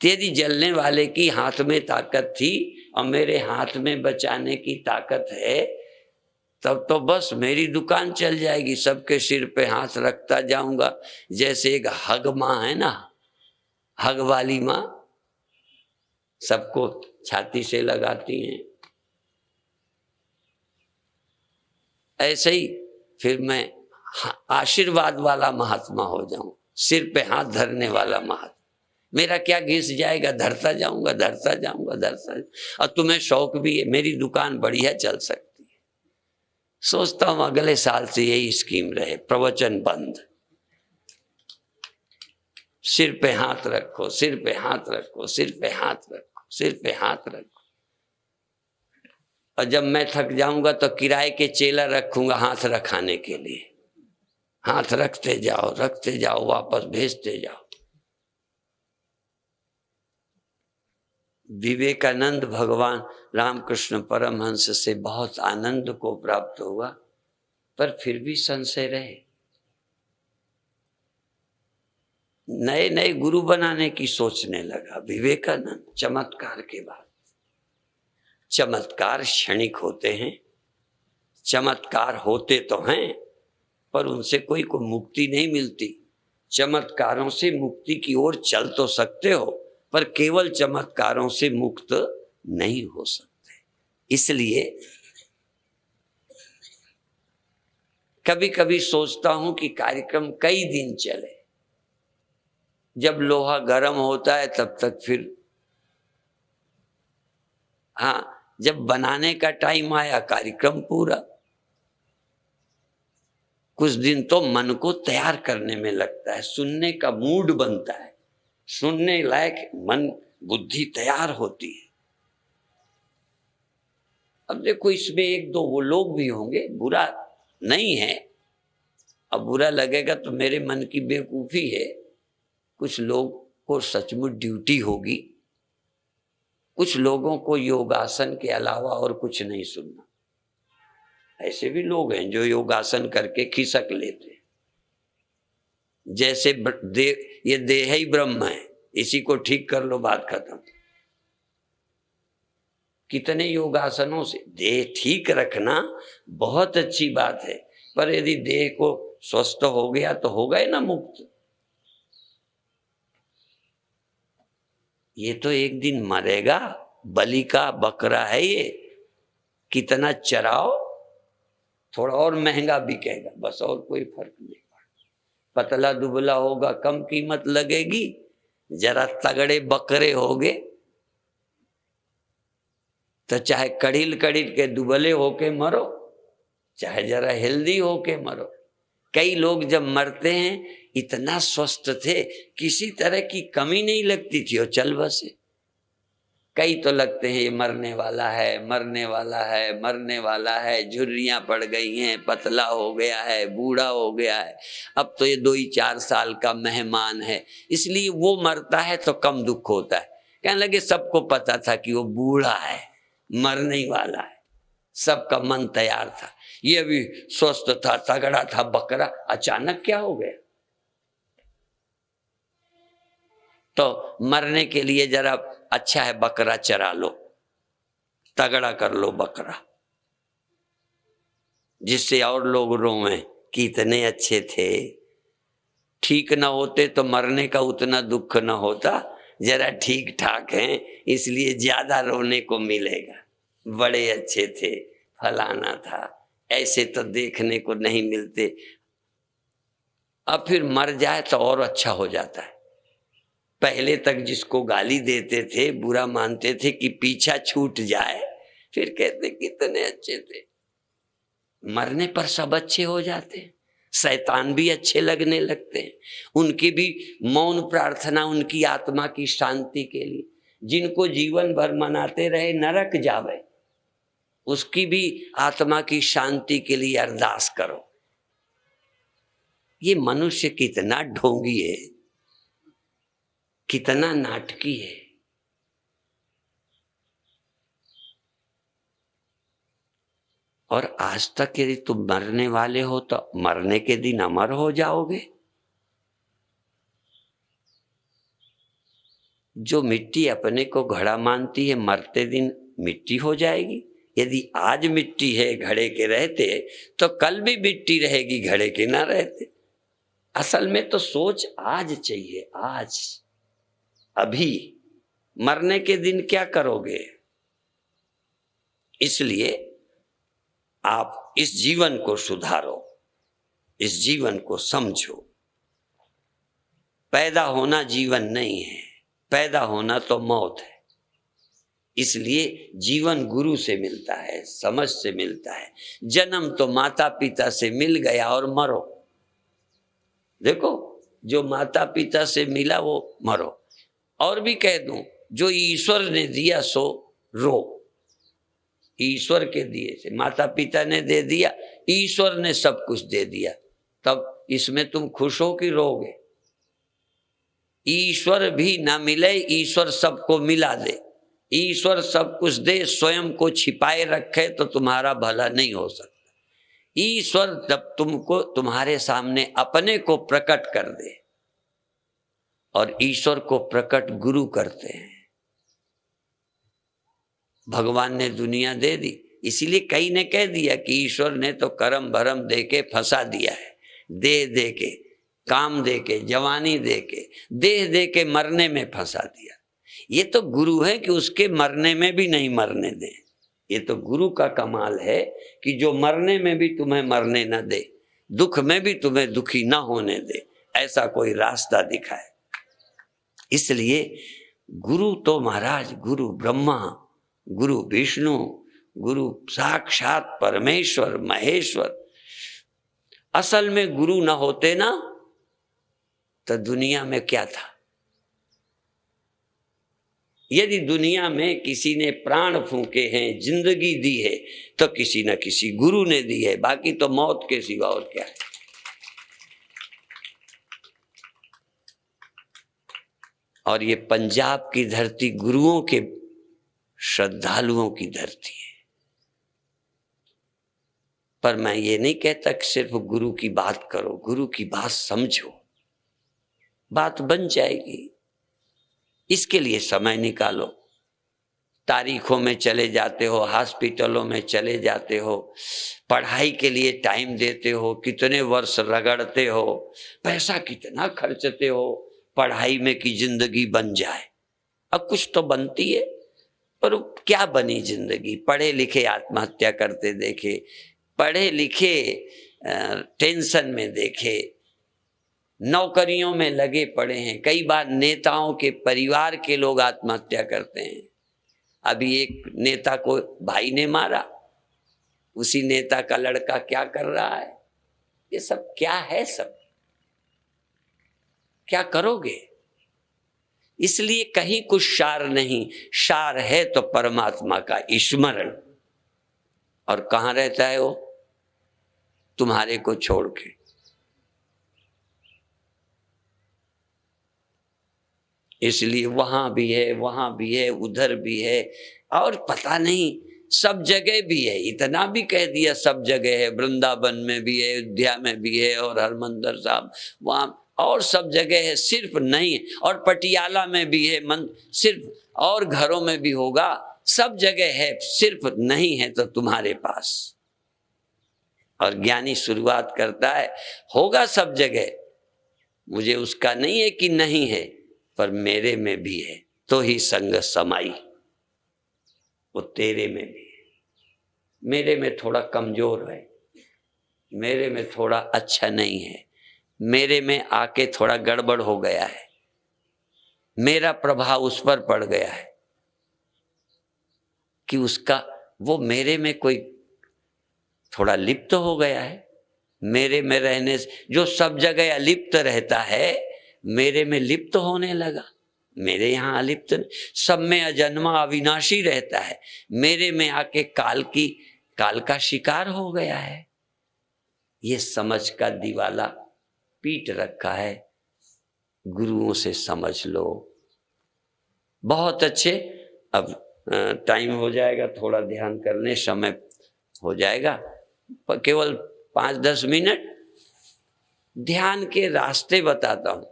यदि जलने वाले की हाथ में ताकत थी और मेरे हाथ में बचाने की ताकत है, तब तो बस मेरी दुकान चल जाएगी। सबके सिर पे हाथ रखता जाऊंगा। जैसे एक हग माँ है ना, हग वाली माँ सबको छाती से लगाती हैं, ऐसे ही फिर मैं आशीर्वाद वाला महात्मा हो जाऊं, सिर पे हाथ धरने वाला महात्मा। मेरा क्या घिस जाएगा, धरता जाऊंगा, धरता जाऊंगा, धरता। और तुम्हें शौक भी है, मेरी दुकान बढ़िया चल सकती है। सोचता हूं अगले साल से यही स्कीम रहे, प्रवचन बंद, सिर पे हाथ रखो, सिर पे हाथ रखो, सिर पे हाथ रखो, सिर पे हाथ रखो। और जब मैं थक जाऊंगा तो किराए के चेला रखूंगा हाथ रखाने के लिए। हाथ रखते जाओ, वापस भेजते जाओ। विवेकानंद भगवान रामकृष्ण परमहंस से बहुत आनंद को प्राप्त हुआ, पर फिर भी संशय रहे। नए नए गुरु बनाने की सोचने लगा विवेकानंद, चमत्कार के बाद। चमत्कार क्षणिक होते हैं, चमत्कार होते तो हैं पर उनसे कोई को मुक्ति नहीं मिलती। चमत्कारों से मुक्ति की ओर चल तो सकते हो पर केवल चमत्कारों से मुक्त नहीं हो सकते। इसलिए कभी कभी सोचता हूं कि कार्यक्रम कई दिन चले, जब लोहा गर्म होता है तब तक फिर, हाँ, जब बनाने का टाइम आया कार्यक्रम पूरा। कुछ दिन तो मन को तैयार करने में लगता है, सुनने का मूड बनता है, सुनने लायक मन बुद्धि तैयार होती है। अब देखो इसमें एक दो वो लोग भी होंगे, बुरा नहीं है, अब बुरा लगेगा तो मेरे मन की बेवकूफी है। कुछ लोग को सचमुच ड्यूटी होगी, कुछ लोगों को योगासन के अलावा और कुछ नहीं सुनना। ऐसे भी लोग हैं जो योगासन करके खिसक लेते हैं, जैसे ये देह ही ब्रह्म है, इसी को ठीक कर लो बात खत्म। कितने योगासनों से देह ठीक रखना बहुत अच्छी बात है, पर यदि देह को स्वस्थ हो गया तो हो गए ना मुक्त। ये तो एक दिन मरेगा, बलि का बकरा है ये, कितना चराओ थोड़ा और महंगा बिकेगा, बस और कोई फर्क नहीं पड़ता। पतला दुबला होगा कम कीमत लगेगी, जरा तगड़े बकरे होगे तो चाहे कड़िल कड़िल के दुबले होके मरो, चाहे जरा हेल्दी होके मरो। कई लोग जब मरते हैं इतना स्वस्थ थे, किसी तरह की कमी नहीं लगती थी और चल बसे। कई तो लगते हैं ये मरने वाला है, मरने वाला है, मरने वाला है, झुर्रियां पड़ गई हैं, पतला हो गया है, बूढ़ा हो गया है, अब तो ये 2-4 साल का मेहमान है, इसलिए वो मरता है तो कम दुख होता है। कहने लगे सबको पता था कि वो बूढ़ा है, मरने ही वाला है, सबका मन तैयार था, ये भी स्वस्थ था, तगड़ा था बकरा, अचानक क्या हो गया। तो मरने के लिए जरा अच्छा है बकरा चरा लो, तगड़ा कर लो बकरा, जिससे और लोग रोएं कि इतने अच्छे थे। ठीक ना होते तो मरने का उतना दुख ना होता, जरा ठीक ठाक हैं इसलिए ज्यादा रोने को मिलेगा। बड़े अच्छे थे, फलाना था, ऐसे तो देखने को नहीं मिलते। अब फिर मर जाए तो और अच्छा हो जाता है। पहले तक जिसको गाली देते थे, बुरा मानते थे कि पीछा छूट जाए, फिर कहते कितने अच्छे थे। मरने पर सब अच्छे हो जाते हैं, शैतान भी अच्छे लगने लगते हैं। उनकी भी मौन प्रार्थना उनकी आत्मा की शांति के लिए, जिनको जीवन भर मनाते रहे नरक जावे, उसकी भी आत्मा की शांति के लिए अरदास करो। ये मनुष्य कितना ढोंगी है, कितना नाटकी है। और आज तक यदि तुम मरने वाले हो तो मरने के दिन अमर हो जाओगे। जो मिट्टी अपने को घड़ा मानती है, मरते दिन मिट्टी हो जाएगी। यदि आज मिट्टी है घड़े के रहते तो कल भी मिट्टी रहेगी घड़े के ना रहते। असल में तो सोच आज चाहिए, आज, अभी। मरने के दिन क्या करोगे? इसलिए आप इस जीवन को सुधारो, इस जीवन को समझो। पैदा होना जीवन नहीं है, पैदा होना तो मौत है। इसलिए जीवन गुरु से मिलता है, समझ से मिलता है। जन्म तो माता पिता से मिल गया और मरो। देखो, जो माता पिता से मिला वो मरो। और भी कह दूं, जो ईश्वर ने दिया सो रो। ईश्वर के दिए से, माता पिता ने दे दिया, ईश्वर ने सब कुछ दे दिया, तब इसमें तुम खुश हो कि रोगे? ईश्वर भी ना मिले, ईश्वर सबको मिला दे, ईश्वर सब कुछ दे, स्वयं को छिपाए रखे तो तुम्हारा भला नहीं हो सकता। ईश्वर जब तुमको तुम्हारे सामने अपने को प्रकट कर दे, और ईश्वर को प्रकट गुरु करते हैं। भगवान ने दुनिया दे दी, इसीलिए कई ने कह दिया कि ईश्वर ने तो करम भरम दे के फंसा दिया है, देह दे के, काम दे के, जवानी दे के, देह दे के मरने में फंसा दिया। ये तो गुरु है कि उसके मरने में भी नहीं मरने दे। ये तो गुरु का कमाल है कि जो मरने में भी तुम्हें मरने न दे, दुख में भी तुम्हें दुखी ना होने दे, ऐसा कोई रास्ता दिखाए। इसलिए गुरु तो महाराज गुरु ब्रह्मा, गुरु विष्णु, गुरु साक्षात परमेश्वर महेश्वर। असल में गुरु ना होते ना तो दुनिया में क्या था। यदि दुनिया में किसी ने प्राण फूंके हैं, जिंदगी दी है, तो किसी न किसी गुरु ने दी है, बाकी तो मौत के सिवा और क्या है। और ये पंजाब की धरती गुरुओं के, श्रद्धालुओं की धरती है। पर मैं ये नहीं कहता कि सिर्फ गुरु की बात करो, गुरु की बात समझो, बात बन जाएगी। इसके लिए समय निकालो। तारीखों में चले जाते हो, हॉस्पिटलों में चले जाते हो, पढ़ाई के लिए टाइम देते हो, कितने वर्ष रगड़ते हो, पैसा कितना खर्चते हो पढ़ाई में कि जिंदगी बन जाए। अब कुछ तो बनती है, पर क्या बनी जिंदगी। पढ़े लिखे आत्महत्या करते देखे, पढ़े लिखे टेंशन में देखे, नौकरियों में लगे पड़े हैं। कई बार नेताओं के परिवार के लोग आत्महत्या करते हैं। अभी एक नेता को भाई ने मारा, उसी नेता का लड़का क्या कर रहा है। ये सब क्या है, सब क्या करोगे। इसलिए कहीं कुछ सार नहीं, सार है तो परमात्मा का स्मरण। और कहाँ रहता है वो, तुम्हारे को छोड़ के। इसलिए वहां भी है, वहां भी है, उधर भी है, और पता नहीं सब जगह भी है। इतना भी कह दिया सब जगह है, वृंदावन में भी है, अयोध्या में भी है, और हरमंदिर साहब वहां, और सब जगह है, सिर्फ नहीं। और पटियाला में भी है सिर्फ, और घरों में भी होगा, सब जगह है, सिर्फ नहीं है तो तुम्हारे पास। और ज्ञानी शुरुआत करता है, होगा सब जगह, मुझे उसका नहीं है कि नहीं है, पर मेरे में भी है तो ही संग समाई। वो तेरे में भी है, मेरे में थोड़ा कमजोर है, मेरे में थोड़ा अच्छा नहीं है, मेरे में आके थोड़ा गड़बड़ हो गया है, मेरा प्रभाव उस पर पड़ गया है कि उसका, वो मेरे में कोई थोड़ा लिप्त हो गया है। मेरे में रहने से जो सब जगह अलिप्त रहता है, मेरे में लिप्त होने लगा। मेरे यहाँ अलिप्त, सब में अजन्मा अविनाशी रहता है, मेरे में आके काल का शिकार हो गया है। ये समझ का दिवाला पीट रखा है। गुरुओं से समझ लो। बहुत अच्छे। अब टाइम हो जाएगा, थोड़ा ध्यान करने समय हो जाएगा, केवल 5-10 मिनट ध्यान के रास्ते बताता हूं।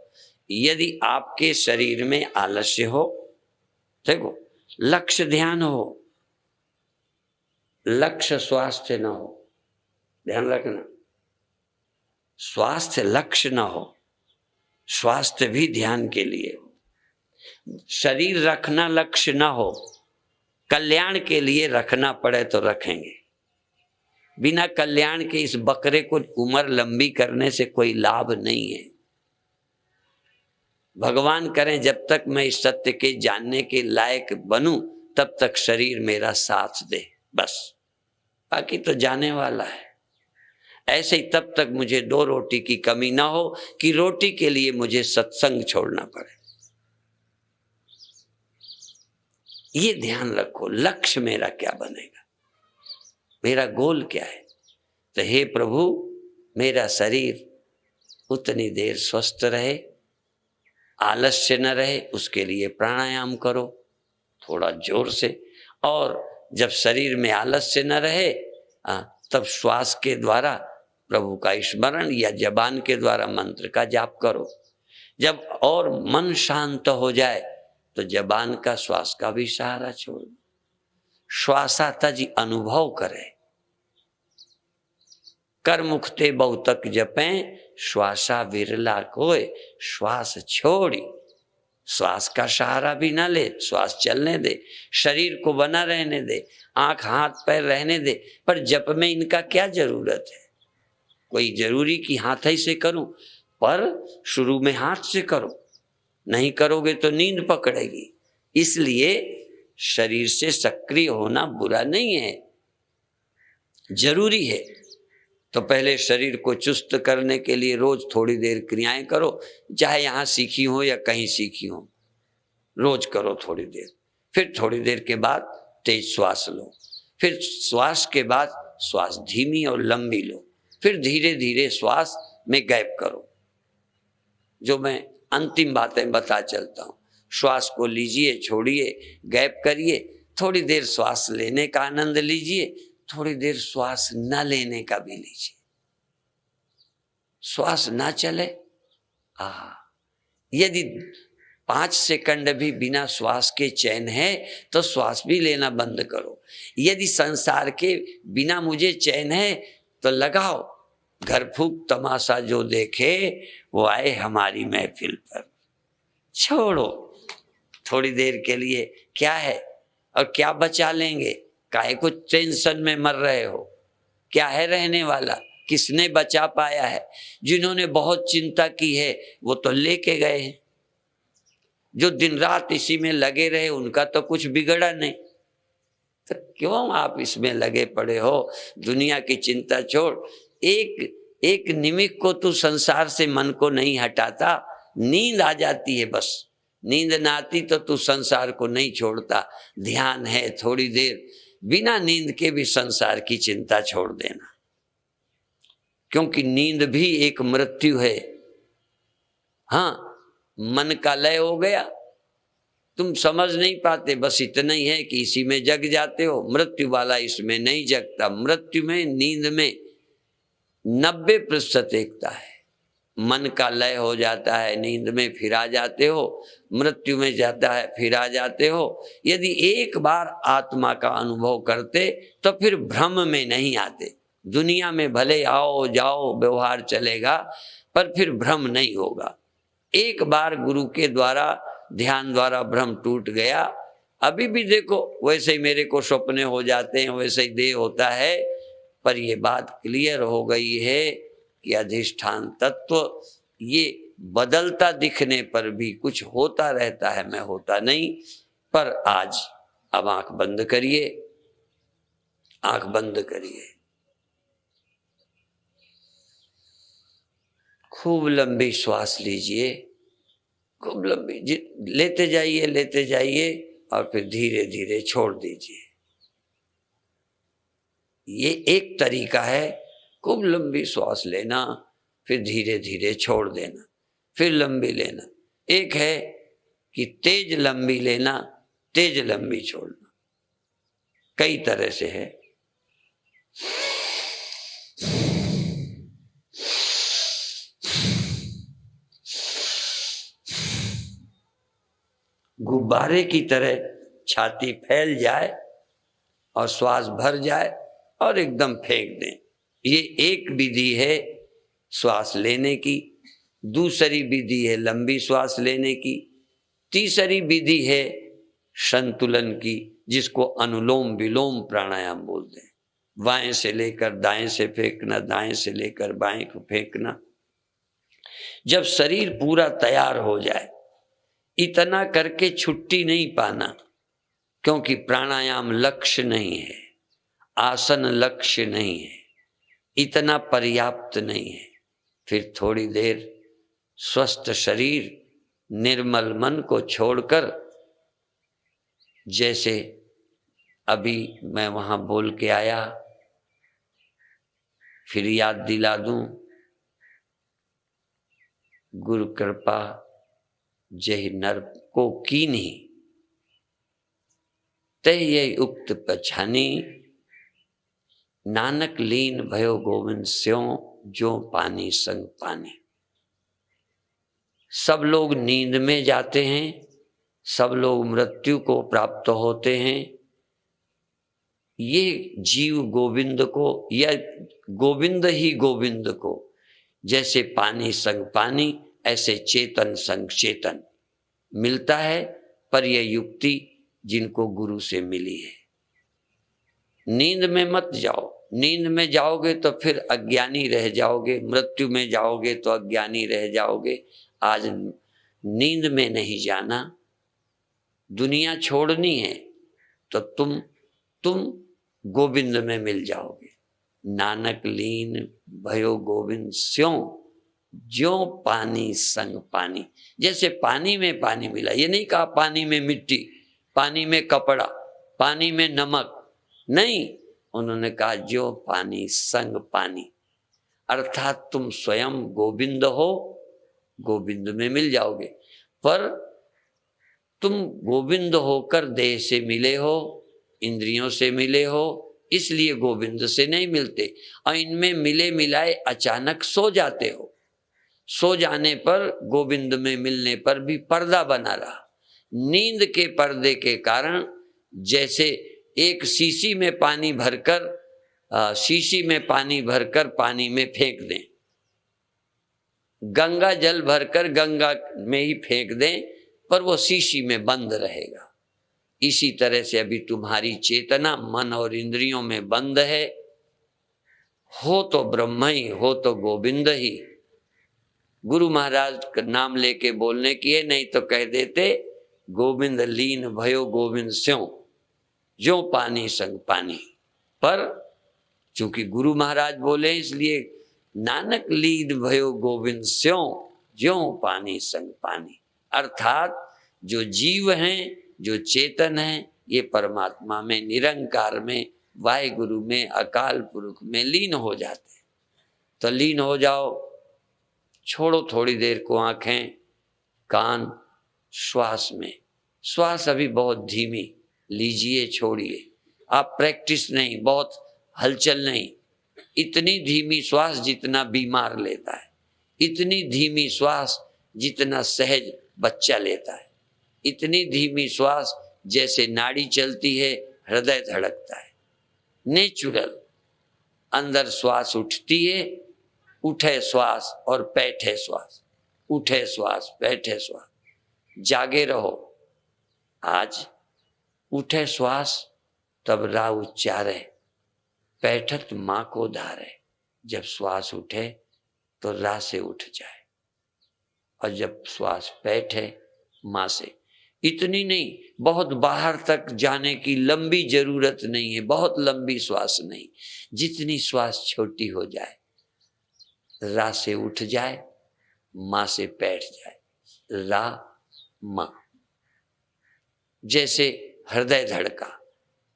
यदि आपके शरीर में आलस्य हो, देखो लक्ष्य ध्यान हो, लक्ष्य स्वास्थ्य ना हो, ध्यान रखना, स्वास्थ्य लक्ष्य ना हो, स्वास्थ्य भी ध्यान के लिए हो। शरीर रखना लक्ष्य ना हो, कल्याण के लिए रखना पड़े तो रखेंगे। बिना कल्याण के इस बकरे को उम्र लंबी करने से कोई लाभ नहीं है। भगवान करें जब तक मैं इस सत्य के जानने के लायक बनूं, तब तक शरीर मेरा साथ दे, बस, बाकी तो जाने वाला है। ऐसे ही तब तक मुझे 2 रोटी की कमी ना हो कि रोटी के लिए मुझे सत्संग छोड़ना पड़े। ये ध्यान रखो, लक्ष्य मेरा क्या बनेगा, मेरा गोल क्या है। तो हे प्रभु, मेरा शरीर उतनी देर स्वस्थ रहे, आलस्य न रहे, उसके लिए प्राणायाम करो थोड़ा जोर से। और जब शरीर में आलस्य न रहे, तब श्वास के द्वारा प्रभु का स्मरण या जबान के द्वारा मंत्र का जाप करो। जब और मन शांत हो जाए तो जबान का, श्वास का भी सहारा छोड़ो। श्वासा तज अनुभव करे, कर मुखते बहुतक जपें, श्वासा विरला कोय, श्वास छोड़ी। श्वास का सहारा भी ना ले, श्वास चलने दे, शरीर को बना रहने दे, आंख हाथ पैर रहने दे, पर जप में इनका क्या जरूरत है? कोई जरूरी कि हाथ ही से करूं, पर शुरू में हाथ से करो, नहीं करोगे तो नींद पकड़ेगी। इसलिए शरीर से सक्रिय होना बुरा नहीं है, जरूरी है। तो पहले शरीर को चुस्त करने के लिए रोज थोड़ी देर क्रियाएं करो, चाहे यहां सीखी हो या कहीं सीखी हो, रोज करो थोड़ी देर। फिर थोड़ी देर के बाद तेज श्वास लो, फिर श्वास के बाद श्वास धीमी और लंबी लो, फिर धीरे धीरे श्वास में गैप करो। जो मैं अंतिम बातें बता चलता हूं, श्वास को लीजिए, छोड़िए, गैप करिए, थोड़ी देर श्वास लेने का आनंद लीजिए, थोड़ी देर श्वास न लेने का भी लीजिए। श्वास ना चले, यदि 5 सेकंड भी बिना श्वास के चैन है तो श्वास भी लेना बंद करो। यदि संसार के बिना मुझे चैन है तो लगाओ, घर फूक तमाशा जो देखे वो आए हमारी महफिल पर। छोड़ो थोड़ी देर के लिए, क्या है और क्या बचा लेंगे? काहे को टेंशन में मर रहे हो? क्या है रहने वाला? किसने बचा पाया है? जिन्होंने बहुत चिंता की है वो तो लेके गए हैं। जो दिन रात इसी में लगे रहे उनका तो कुछ बिगड़ा नहीं, तो क्यों आप इसमें लगे पड़े हो? दुनिया की चिंता छोड़, एक निमित्त को तू संसार से मन को नहीं हटाता, नींद आ जाती है बस। नींद ना आती तो तू संसार को नहीं छोड़ता। ध्यान है, थोड़ी देर बिना नींद के भी संसार की चिंता छोड़ देना, क्योंकि नींद भी एक मृत्यु है। हाँ, मन का लय हो गया, तुम समझ नहीं पाते, बस इतना ही है कि इसी में जग जाते हो। मृत्यु वाला इसमें नहीं जगता। मृत्यु में, नींद में 90% एकता है। मन का लय हो जाता है, नींद में फिर आ जाते हो, मृत्यु में जाता है फिर आ जाते हो। यदि एक बार आत्मा का अनुभव करते तो फिर भ्रम में नहीं आते। दुनिया में भले आओ जाओ व्यवहार चलेगा, पर फिर भ्रम नहीं होगा। एक बार गुरु के द्वारा, ध्यान द्वारा भ्रम टूट गया, अभी भी देखो वैसे ही मेरे को सपने हो जाते हैं, वैसे ही देह होता है, पर ये बात क्लियर हो गई है कि अधिष्ठान तत्व ये बदलता दिखने पर भी कुछ होता रहता है, मैं होता नहीं। पर आज अब आंख बंद करिए, आंख बंद करिए, खूब लंबी श्वास लीजिए, खूब लंबी लेते जाइए और फिर धीरे धीरे छोड़ दीजिए। ये एक तरीका है, खूब लंबी श्वास लेना, फिर धीरे धीरे छोड़ देना, फिर लंबी लेना। एक है कि तेज लंबी लेना, तेज लंबी छोड़ना। कई तरह से है। गुब्बारे की तरह छाती फैल जाए और श्वास भर जाए और एकदम फेंक दें। ये एक विधि है श्वास लेने की, दूसरी विधि है लंबी श्वास लेने की, तीसरी विधि है संतुलन की, जिसको अनुलोम विलोम प्राणायाम बोलते हैं। बाएं से लेकर दाएं से फेंकना, दाएं से लेकर बाएं को फेंकना। जब शरीर पूरा तैयार हो जाए, इतना करके छुट्टी नहीं पाना, क्योंकि प्राणायाम लक्ष्य नहीं है, आसन लक्ष्य नहीं है, इतना पर्याप्त नहीं है। फिर थोड़ी देर स्वस्थ शरीर, निर्मल मन को छोड़कर, जैसे अभी मैं वहां बोल के आया, फिर याद दिला दूं, गुरु कृपा जय नर को कीन्ही, तय ये उक्त पछानी, नानक लीन भयो गोविंद स्यों, जो पानी संग पानी। सब लोग नींद में जाते हैं, सब लोग मृत्यु को प्राप्त होते हैं, ये जीव गोविंद को या गोविंद ही गोविंद को, जैसे पानी संग पानी ऐसे चेतन संग चेतन मिलता है। पर यह युक्ति जिनको गुरु से मिली है। नींद में मत जाओ, नींद में जाओगे तो फिर अज्ञानी रह जाओगे, मृत्यु में जाओगे तो अज्ञानी रह जाओगे। आज नींद में नहीं जाना, दुनिया छोड़नी है तो तुम गोविंद में मिल जाओगे। नानक लीन भयो गोविंद स्यों, ज्यों पानी संग पानी। जैसे पानी में पानी मिला, ये नहीं कहा पानी में मिट्टी, पानी में कपड़ा, पानी में नमक, नहीं, उन्होंने कहा जो पानी संग पानी, अर्थात तुम स्वयं गोविंद हो, गोविंद में मिल जाओगे। पर तुम गोविंद होकर देह से मिले हो, इंद्रियों से मिले हो, इसलिए गोविंद से नहीं मिलते। और इनमें मिले मिलाए अचानक सो जाते हो। सो जाने पर गोविंद में मिलने पर भी पर्दा बना रहा। नींद के पर्दे के कारण जैसे एक शीशी में पानी भरकर पानी में फेंक दें, गंगा जल भरकर गंगा में ही फेंक दें, पर वो शीशी में बंद रहेगा। इसी तरह से अभी तुम्हारी चेतना मन और इंद्रियों में बंद है। हो तो ब्रह्म ही, हो तो गोविंद ही। गुरु महाराज का नाम लेके बोलने की है, नहीं तो कह देते गोविंद लीन भयो गोविंद स्यों, ज्यों पानी संग पानी। पर चूंकि गुरु महाराज बोले इसलिए नानक लीन भयो गोविंद स्यों, ज्यों पानी संग पानी। अर्थात जो जीव हैं, जो चेतन हैं, ये परमात्मा में, निरंकार में, वाहिगुरु में, अकाल पुरुष में लीन हो जाते हैं। तो लीन हो जाओ, छोड़ो थोड़ी देर को आंखें कान श्वास में। श्वास अभी बहुत धीमी लीजिए, छोड़िए। आप प्रैक्टिस नहीं, बहुत हलचल नहीं, इतनी धीमी श्वास जितना बीमार लेता है, इतनी धीमी श्वास जितना सहज बच्चा लेता है, इतनी धीमी श्वास जैसे नाड़ी चलती है, हृदय धड़कता है। नेचुरल अंदर श्वास उठती है, उठे श्वास और बैठे श्वास, उठे श्वास बैठे श्वास। जागे रहो। आज उठे श्वास तब रा उच्चारे, बैठत माँ को धारे। जब श्वास उठे तो रा से उठ जाए, और जब श्वास बैठे माँ से। इतनी नहीं, बहुत बाहर तक जाने की लंबी जरूरत नहीं है, बहुत लंबी श्वास नहीं, जितनी श्वास छोटी हो जाए, रा से उठ जाए, माँ से बैठ जाए। रा माँ, जैसे हृदय धड़का,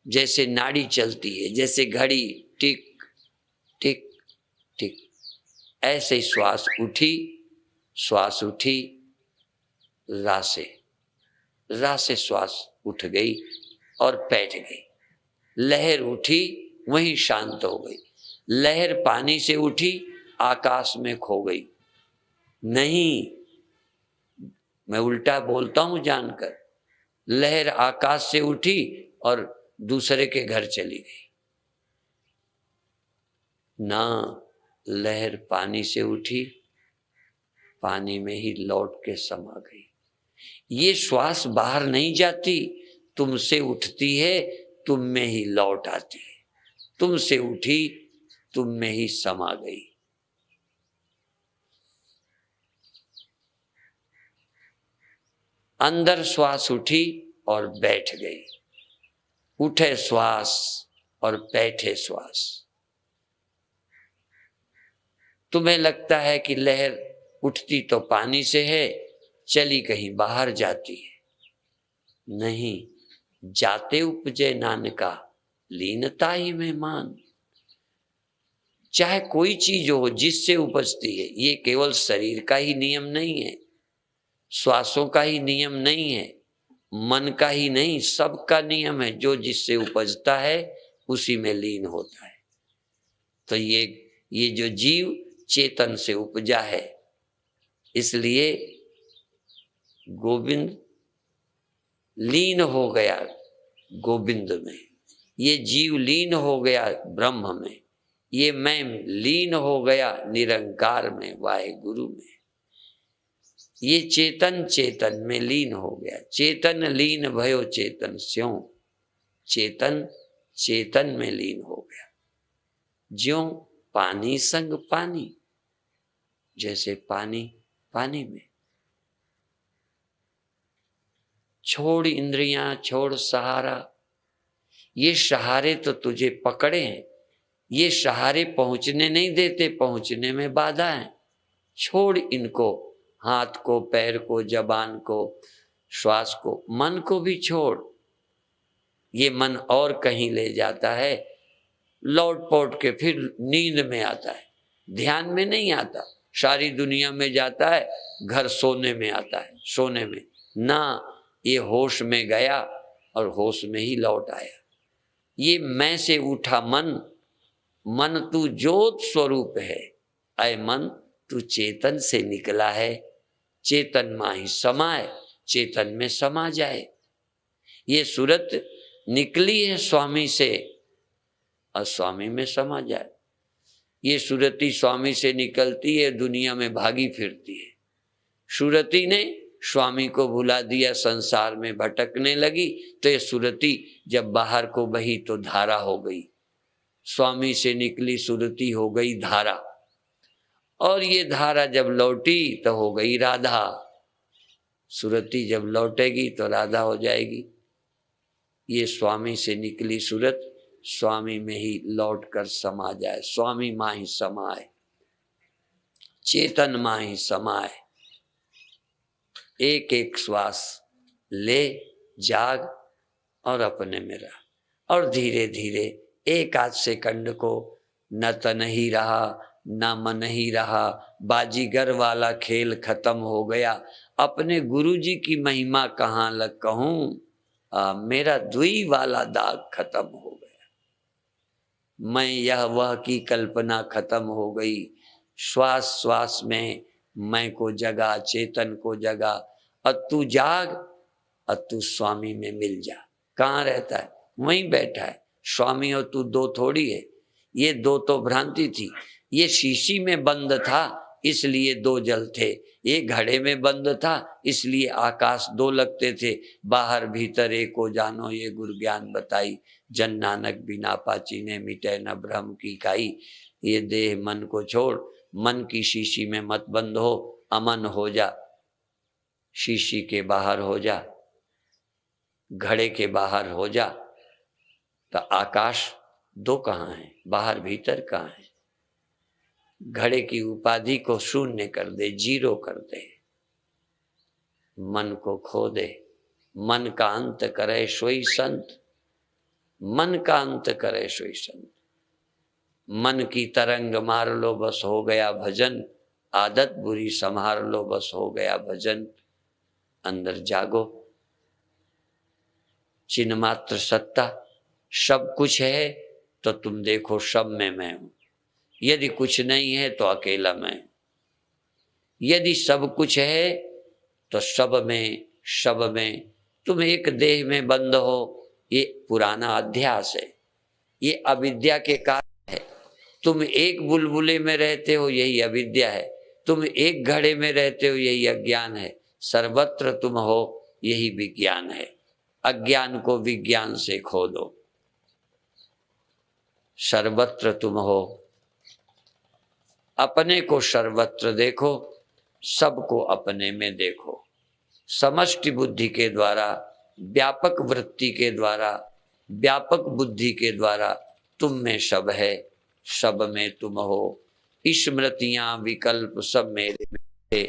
जैसे नाड़ी चलती है, जैसे घड़ी टिक टिक टिक, ऐसे श्वास उठी, श्वास उठी, रा से श्वास उठ गई और बैठ गई। लहर उठी, वहीं शांत हो गई। लहर पानी से उठी, आकाश में खो गई। नहीं, मैं उल्टा बोलता हूं जानकर। लहर आकाश से उठी और दूसरे के घर चली गई ना, लहर पानी से उठी, पानी में ही लौट के समा गई। ये श्वास बाहर नहीं जाती, तुमसे उठती है, तुम में ही लौट आती है। तुमसे उठी, तुम में ही समा गई। अंदर श्वास उठी और बैठ गई। उठे श्वास और बैठे श्वास। तुम्हें लगता है कि लहर उठती तो पानी से है, चली कहीं बाहर जाती है। नहीं, जाते उपजे नानका, लीनता ही में मान। चाहे कोई चीज हो जिससे उपजती है, ये केवल शरीर का ही नियम नहीं है, श्वासों का ही नियम नहीं है, मन का ही नहीं, सबका नियम है। जो जिससे उपजता है उसी में लीन होता है। तो ये जो जीव चेतन से उपजा है, इसलिए गोविंद लीन हो गया गोविंद में। ये जीव लीन हो गया ब्रह्म में, ये मैं लीन हो गया निरंकार में, वाहेगुरु में। ये चेतन चेतन में लीन हो गया, चेतन लीन भयो चेतन स्यों, चेतन चेतन में लीन हो गया। ज्यों पानी संग पानी, जैसे पानी पानी में। छोड़ इंद्रियां, छोड़ सहारा, ये सहारे तो तुझे पकड़े हैं, ये सहारे पहुंचने नहीं देते, पहुंचने में बाधा है। छोड़ इनको, हाथ को, पैर को, जबान को, श्वास को, मन को भी छोड़। ये मन और कहीं ले जाता है, लौट पोट के फिर नींद में आता है, ध्यान में नहीं आता। सारी दुनिया में जाता है, घर सोने में आता है, सोने में ना, ये होश में गया और होश में ही लौट आया। ये मैं से उठा मन, मन तू ज्योत स्वरूप है, ऐ मन तू चेतन से निकला है, चेतन माही समाए, चेतन में समा जाए। ये सूरत निकली है स्वामी से और स्वामी में समा जाए। ये सूरती स्वामी से निकलती है, दुनिया में भागी फिरती है। सूरती ने स्वामी को भुला दिया, संसार में भटकने लगी, तो ये सूरती जब बाहर को बही तो धारा हो गई। स्वामी से निकली सूरती हो गई धारा, और ये धारा जब लौटी तो हो गई राधा। सूरती जब लौटेगी तो राधा हो जाएगी। ये स्वामी से निकली सूरत स्वामी में ही लौट कर समा जाए, स्वामी माही समाए, चेतन माही समाए। एक एक श्वास ले, जाग और अपने में रह, और धीरे धीरे एक आध सेकंड को न तन ही रहा, न मन ही रहा, बाजीगर वाला खेल खत्म हो गया। अपने गुरुजी की महिमा कहाँ लग कहूँ, मेरा दुई वाला दाग खत्म हो गया। मैं यह वह की कल्पना खत्म हो गई। श्वास श्वास में मैं को जगा, चेतन को जगा। अब तू जाग, अब तू स्वामी में मिल जा। कहाँ रहता है? वहीं बैठा है। स्वामी और तू दो थोड़ी है, ये दो तो भ्रांति थी। ये शीशी में बंद था इसलिए दो जल थे, ये घड़े में बंद था इसलिए आकाश दो लगते थे। बाहर भीतर एको जानो ये गुरु ज्ञान बताई, जन नानक बिना पाची ने मिटे न भ्रम की काई। ये देह मन को छोड़, मन की शीशी में मत बंद हो, अमन हो जा, शीशी के बाहर हो जा, घड़े के बाहर हो जा। तो आकाश दो कहाँ है, बाहर भीतर कहाँ है? घड़े की उपाधि को शून्य कर दे, जीरो कर दे, मन को खो दे। मन का अंत करे सोई संत, मन का अंत करे सोई संत। मन की तरंग मार लो बस हो गया भजन, आदत बुरी संभार लो बस हो गया भजन। अंदर जागो, चिन्ह मात्र सत्ता, सब कुछ है तो तुम देखो सब में मैं हूं। यदि कुछ नहीं है तो अकेला मैं हूं, यदि सब कुछ है तो सब में तुम एक देह में बंद हो। ये पुराना अध्यास है, ये अविद्या के कारण है। तुम एक बुलबुले में रहते हो, यही अविद्या है। तुम एक घड़े में रहते हो, यही अज्ञान है। सर्वत्र तुम हो, यही विज्ञान है। अज्ञान को विज्ञान से खो दो। सर्वत्र तुम हो, अपने को सर्वत्र देखो, सबको अपने में देखो। समष्टि बुद्धि के द्वारा, व्यापक वृत्ति के द्वारा, व्यापक बुद्धि के द्वारा तुम में सब है, सब में तुम हो। स्मृतियां विकल्प सब मेरे में है।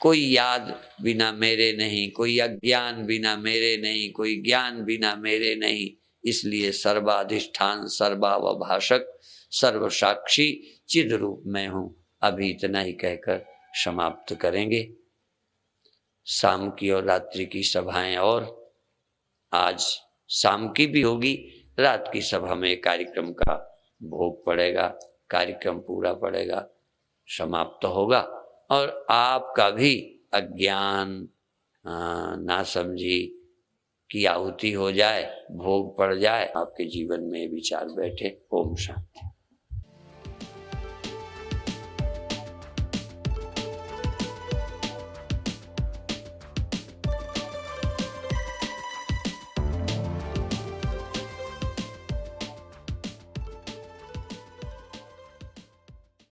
कोई याद बिना मेरे नहीं, कोई अज्ञान बिना मेरे नहीं, कोई ज्ञान बिना मेरे नहीं। इसलिए सर्वाधिष्ठान, सर्वावभाषक, सर्वसाक्षी चिद रूप में हूं। अभी इतना ही कहकर समाप्त करेंगे। शाम की और रात्रि की सभाएं, और आज शाम की भी होगी, रात की सभा में कार्यक्रम का भोग पड़ेगा, कार्यक्रम पूरा पड़ेगा, समाप्त होगा। और आपका भी अज्ञान, नासमझी की आहुति हो जाए, भोग पड़ जाए, आपके जीवन में विचार बैठे। ओम शांति।